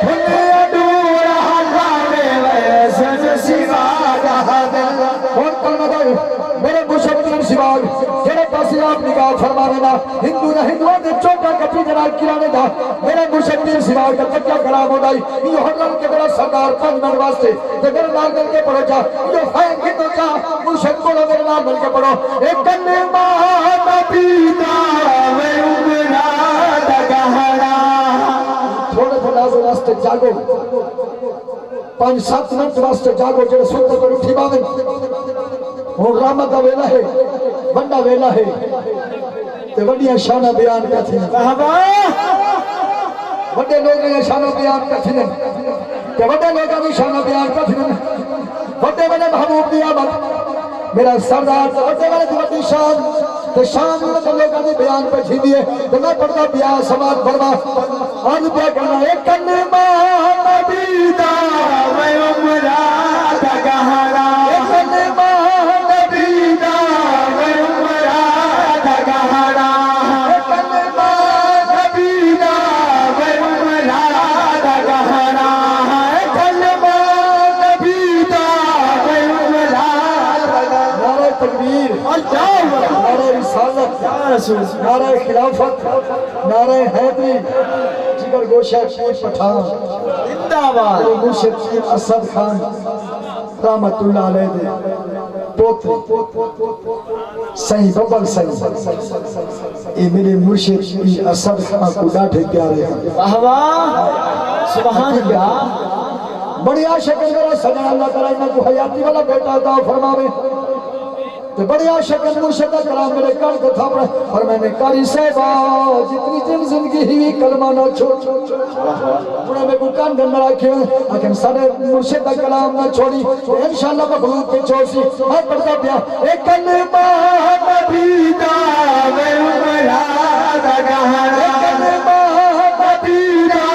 بھلیا نور حلاوے ویسن زیبا گہارے اور کلمہ دائے میرے مشکل سواگ جڑے پاسی آپ نگاہ فرمانے دا ہندو نہ ہندوان دے چوکا کپی جنال کرانے دا میرے مشکل سواگ دا تکیا کلام ہو دائی یہ حرم کے میرا سردار پنج منٹ واسطے تو میرے نال مل کے پڑھو جا یہ خائن کی تو جا مرشد بولو میرے نال مل کے پڑھو ایک کلمہ نبیدہ وے امراد گہرا تھوڑے تھوڑے آزو واسطے جاگو 5-7 منٹ واسطے جاگو جڑے سوتے پر اٹھی باویں وہ رحمت کا ویلا ہے بڑا ویلا ہے تے بڑیاں شانہ بیان کا تھی بڑے لوگ نے شانہ بیان کا تھی تے بڑے لوگوں نے شانہ بیان کا تھی بڑے بڑے محبوب دی آمد میرا سردار بڑے بڑے بڑی شان تے شان میں لوگوں نے بیان پہ چھین دیے تے میں پڑھتا بیا سماعت فرما آج بیا کرنا ایک کلمہ نبیدہ وے امراد گہرا ایک کلمہ نعرہ رسالت نعرہ خلافت نعرہ حیدری جگر گوشہ پیر پٹھان مرشد پیر اسد خان رحمت اللہ علیہ دے پوتری صحیح ببل صحیح اے میرے مرشد پیر اسد خان کو ڈاٹھے پیارے ہیں سبحان اللہ بڑی عاشق میرا سجن اللہ تعالیٰ انہاں کو حیاتی والا بیٹا عطا فرماوے تو بڑی عاشق مرشد کا کلام میرے کان کو تھا اور میں نے کاری صاحبہ جتنی دن زندگی ہی کلمہ نہ چھوڑ انہیں میں کو کان گندر آکھے لیکن سارے مرشد کا کلام نہ چھوڑی تو انشاءاللہ مخلوق کے چھوڑی میں پڑھتا پیا ایک کلمہ نبیدہ وے امراد گہرا ایک کلمہ نبیدہ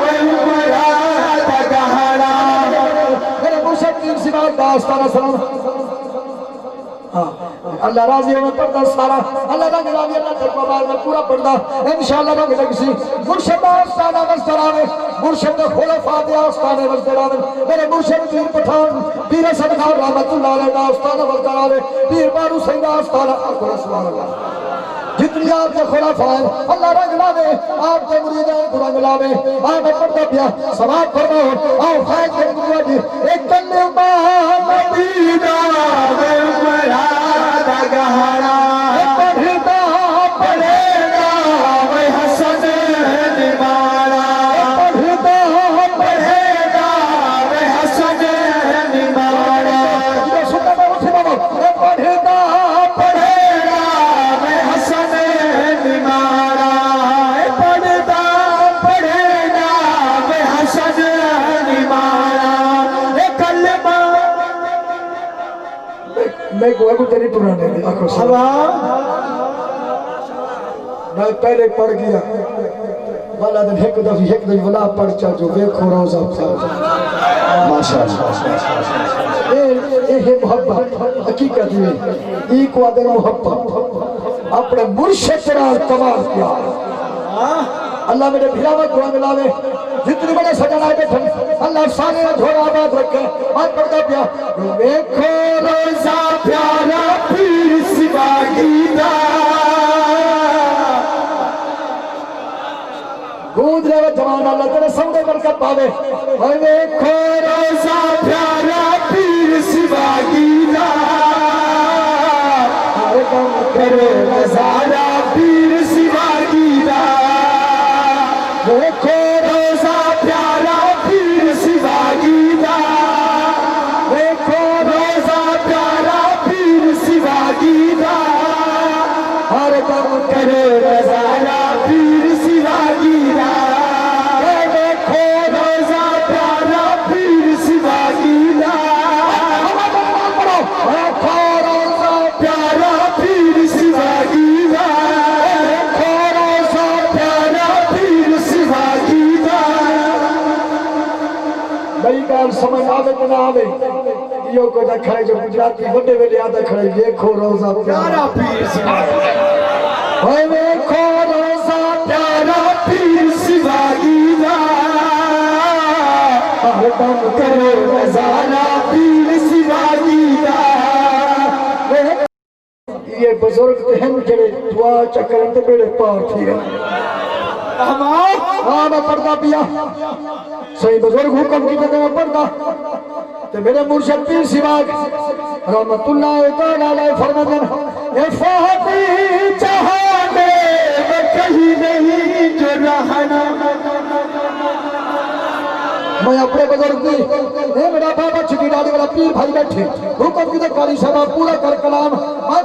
وے امراد گہرا میرے مرشد کی سوال داستانہ سلام اللہ راضی ہے میں پڑھتا سارا اللہ رنگ راضی اللہ تکبہ بار میں پورا پڑھتا انشاءاللہ رنگ لگسی مرشد آستانہ وستراوے مرشد خلفاء دے آستانہ وستراوے میرے مرشد پیر پٹھان پیر اسد خان رحمت اللہ علیہ آستانہ وستراوے پیر بارو سید آستانہ سبحان اللہ جتنی آپ کے خلافاء ہیں اللہ رنگ لاوے آپ کے مریدان کو رنگ لاوے آپ پڑھتا پیا سماعت فرماؤ آؤ خیج کے دنیا جی ایک کلمہ مدینہ میں مراد گہرا پڑھتا پڑھے گا میں حسن نمارا پڑھتا پڑھے گا میں حسن نمارا یہ سنتا میں اٹھے بابا پڑھتا پڑھے گا میں حسن نمارا پڑھتا پڑھے گا میں حسن نمارا کلمہ میں کو تیری پرانے دی آنکھوں سے میں پہلے پڑھ گیا والا دن ایک دفعی ولا پڑھ چا جو ویکھو روزہ ماشاءاللہ یہ محبت حقیقت میں ای کو ادر محبت اپنے مرشد نال کمال کیا اللہ میرے بھراوا دعا ملاوے جتنی بڑے سجن آئے بیٹھے اللہ سانے جھوڑا آباد رکھے آج پڑھتا پیا ویکھو روزہ پیارا پیر سواگی دا گود رہے جوان اللہ تیرے سمدے برکت پاوے ویکھو روزہ پیارا پیر سواگی دا ہر کم کرے نظارہ پیر سواگی دا ویکھو روزہ پیارا پیر سواگی دا ویکھو روزہ پیارا پیر سواگی دا ہر کم کرے نظارہ پیر سواگی دا ویکھو روزہ پیارا پیر سواگی دا ویکھو روزہ پیارا پیر سواگی دا ویکھو روزہ پیارا پیر سواگی دا بھئی کام سمجھ آوے تو نہ آوے یہ کو نہ کھڑے جو گجراتی بڑے ویلے آدھا کھڑے دیکھو روزہ پیارا پیر سواگی دا ویکھو روزہ پیارا پیر سواگی دا ہر دم کرو نظارہ پیر سواگی دا یہ بزرگ تہن جڑے دعا چکرن تے بیڑے پار تھی گئے ہاں میں پڑھتا پیا صحیح بزرگ حکم کی جگہ میں پڑھتا تو میرے مرشد پیر سواگ رحمت اللہ تعالیٰ علیہ فرماتے اے فاتح جہاں میں کہیں نہیں جو رہنا میں اپنے بزرگ کی اے میرا بابا چھکی ڈالی والا پیر بھائی بیٹھے حکم کی تو کاری صاحب پورا کر کلام میں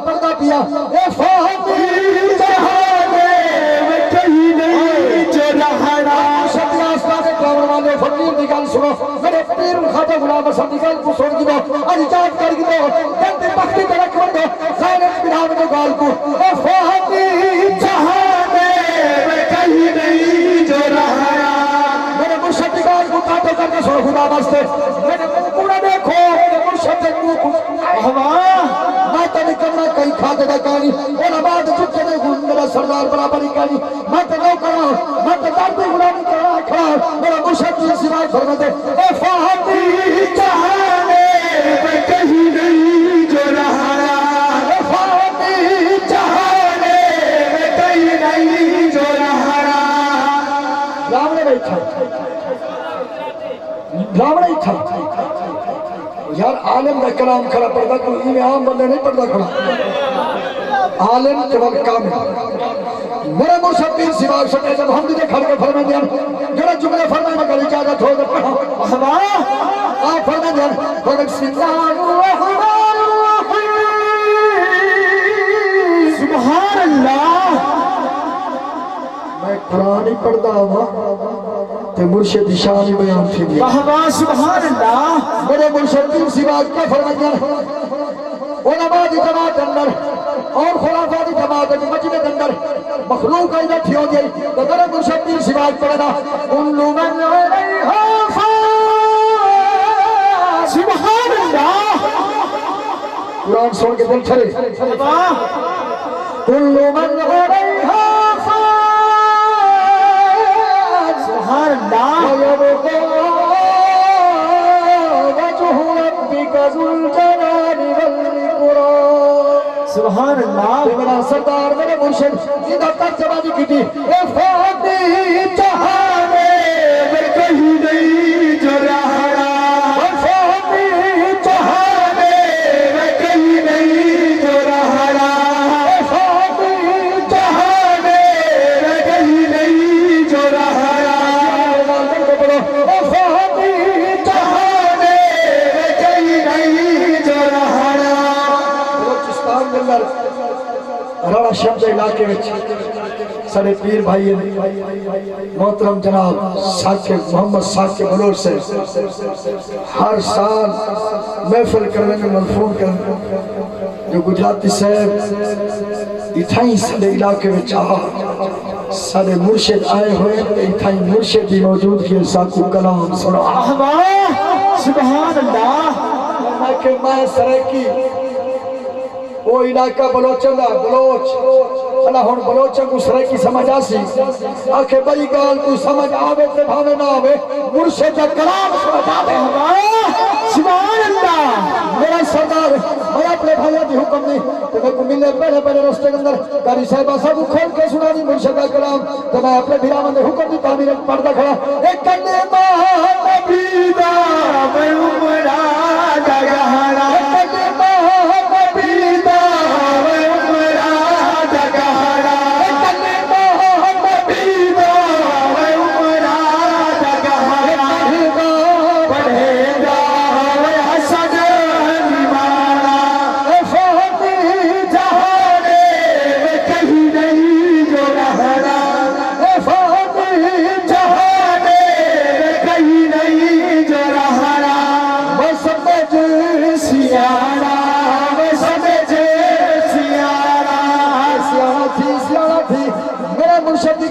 پڑھتا پیا اے فاتح جہاں میں کہیں نہیں جو رہنا شکل آسمان کامر والے فقیر نکال سنو میرے پیر خاتہ غلام حسن نکال کو سوڑ گی دو اجازت کر گی دو جلدی بختی ترک بندو خیرت بنام دو گال کو اے فاتح جہاں میں کہیں نہیں جو رہنا میرے مرشد نکال کو کاتو کر کے سوڑ خدا بستے میرے پورا دیکھو میرے مرشد کو میں تو نکلنا کہیں کھاتے دا کانی اور آباد چکے دے گھن میرا سردار برابری کانی میں تو نو کرا میں تو دردی غلامی کرا کھڑا میرا مرشد کی سوائے فرماتے اے فاتح جہاں میں کہیں نہیں جو رہا اے فاتح جہاں میں کہیں نہیں جو رہا رامنے بیٹھا رامنے بیٹھا یار عالم کا کلام کھڑا پڑھتا کوئی این عام بندے نہیں پڑھتا کھڑا عالم کے وقت کامل میرے مرشد پیر سواگ سکے جب ہم دیتے کھڑ کے فرمائیں دیا جڑا جملے فرمائیں مگر اجازت ہو تو پڑھا آپ فرمائیں دیا بسم اللہ الرحمن الرحیم سبحان اللہ میں قرآن ہی پڑھتا ہوں تے مرشد شان بیان تھی دیا سبحان اللہ میرے مرشد پیر سواگ کیا فرمائیں دیا علماء دی جماعت اندر اور خلافہ دی جماعت مسجد اندر مخلوق کا ادھر تھی ہو گئی تو میرے مرشد پیر سواگ پڑھنا کلو من علیہا فان سبحان اللہ قرآن سن کے دل چھڑے کلو من علیہا سبحان اللہ وجہ ربک ذو الجلال والإکرام سبحان اللہ میرا سردار میرے مرشد جدا ترجمہ کی تھی اے فانی جہانے میں کہیں نہیں جو رہا اے فانی جہانے میں کہیں نہیں جو رہا اے فانی جہانے میں کہیں نہیں جو رہا اے فانی جہانے میں کہیں نہیں جو رہا بلوچستان کے اندر راڑا شمد علاقے وچ سارے پیر بھائی محترم جناب ثاقب محمد ثاقب بلوچ سے ہر سال محفل کرنے میں ملفون کرنے جو گجراتی صاحب اتھائیں سارے علاقے وچ سارے مرشد آئے ہوئے اتھائیں مرشد بھی موجود کیے ساکو کلام سنو سبحان اللہ کہ میں سرکی وہ علاقہ بلوچن دا بلوچ اللہ ہون بلوچن کو سرکی سمجھ آسی آکھے بڑی گال کو سمجھ آوے تے بھاوے نہ آوے مرشد دا کلام سمجھ آوے سبحان اللہ میرا سردار میں اپنے بھائیہ دی حکم دی تو میں کو ملنے پہلے پہلے رستے کے اندر کاری صاحبہ صاحب کھول کے سنا دی مرشد دا کلام تو میں اپنے بھیرامن دے حکم دی تعمیر پردہ کھڑا ایک کنے ماہ نبی دا میں عمرہ دا گہرہ ایک کنے ماہ نبی دا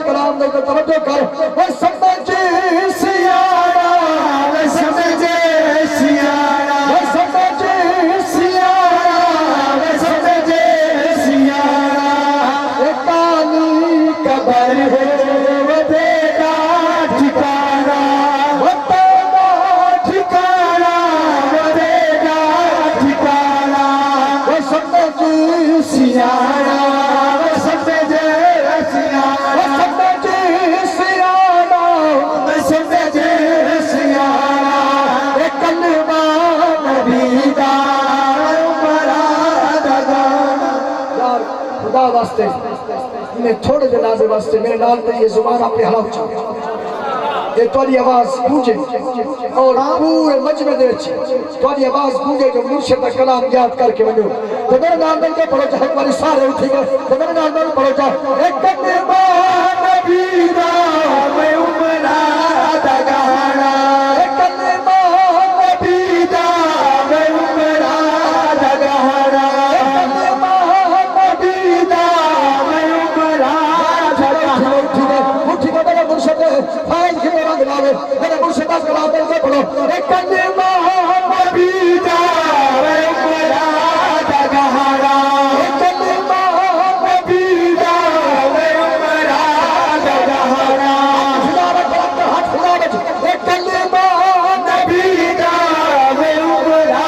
کلام دے توجہ کر وہ سمجھے سیارہ وہ سمجھے سیارہ وہ سمجھے سیارہ وہ سمجھے سیارہ ایک کالی قبر ہے وہ دیگا ٹھکانہ وہ دیگا ٹھکانہ وہ دیگا ٹھکانہ وہ سمجھے سیارہ وہ سمجھے واسطے میں تھوڑے جنازے واسطے میرے نال تے یہ زبان اپنے حلاف چاہتا یہ توڑی آواز گونجے اور پورے مجمع دے توڑی آواز گونجے جو مرشد کا کلام یاد کر کے ونجو تو میرے نال مل کے پڑھو چاہے ہماری سارے اٹھی گئے تو میرے نال مل پڑھو چاہے ایک کنے ماہ نبی دا میں عمرہ دا گہرہ ایک کنے ماہ نبی دا میں عمرہ دا گہرہ ایک کنے ماہ نبی دا میں عمرہ دا گہرہ اٹھی گئے میرے مرشد فائل کی رنگ لاوے میرے مرشد کا کلام مل کے پڑھو ایک کنے ماہ نبی دا میں عمرہ دا گہرہ ایک کنے ماہ نبی دا میں عمرہ دا گہرہ ہاتھ کھلا بچ ایک کنے ماہ نبی دا میں عمرہ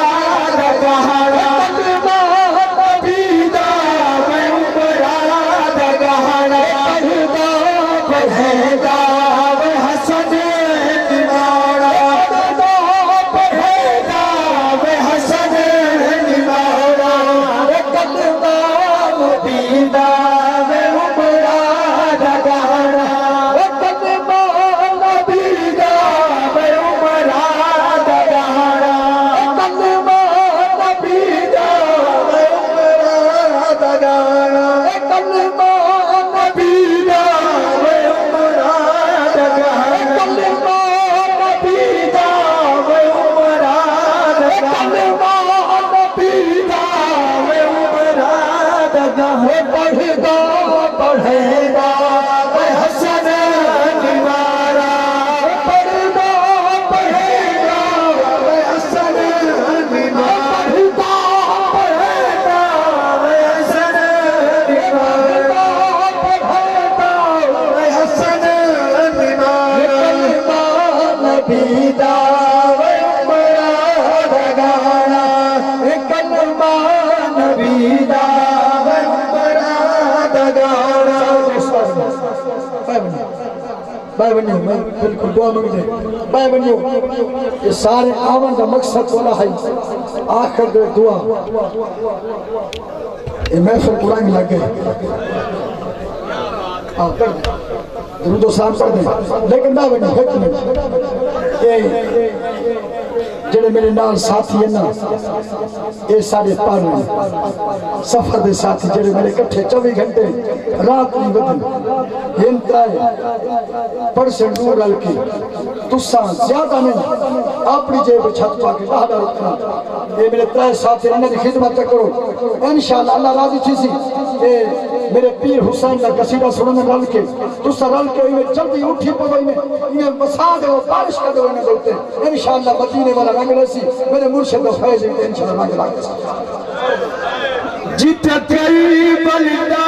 دا گہرہ ایک کنے ماہ نبی دا میں عمرہ دا گہرہ پڑھے گا وہ حسن نمارا پڑھے گا وہ حسن نمارا کلمہ نبی دا میں عمرہ دا گہرہ کلمہ نبی دا میں عمرہ دا گہرہ کلمہ نبی دا میں عمرہ دا گہرہ کلمہ نبی دا میں عمرہ دا گہرہ کلمہ نبی دا میں عمرہ دا گہرہ کلمہ نبی دا میں عمرہ دا گہرہ پڑھے گا پڑھے گا وہ حسن نمارا پڑھے گا پڑھے گا وہ حسن نمارا پڑھے گا وہ حسن نمارا پڑھے گا وہ حسن نمارا کلمہ نبی دا وہ عمرہ دا گہرہ کلمہ نبی دا بھائی بنیو میں بالکل دعا مانگ دے بھائی بنیو یہ سارے آمن کا مقصد والا ہے آخر دے دعا یہ محفل قرآن لگ گئے کر دیں درود و سلام پڑھ دیں لیکن بھائی بنیو ایک منٹ جڑے میرے نال ساتھی ہیں نا یہ سارے پڑھ سفر دے ساتھی جڑے میرے کٹھے 24 گھنٹے رات نہیں بدل انتہائی پرسنٹ دور رل کے تساں زیادہ نہیں اپنی جیب چھت پا کے باہر رکھنا یہ میرے 3 ساتھی انہیں کی خدمت کرو انشاءاللہ اللہ راضی تھی سی میرے پیر حسین کا قصیدہ سننے رل کے تساں رل کے انہیں جلدی اٹھی پوئی میں انہیں بسا دے وہ بارش کر دے انہیں دوتے انشاءاللہ مدینے والا رنگ رسی میرے مرشد و فیض انشاءاللہ رنگ رسی جیتے تیری بلدہ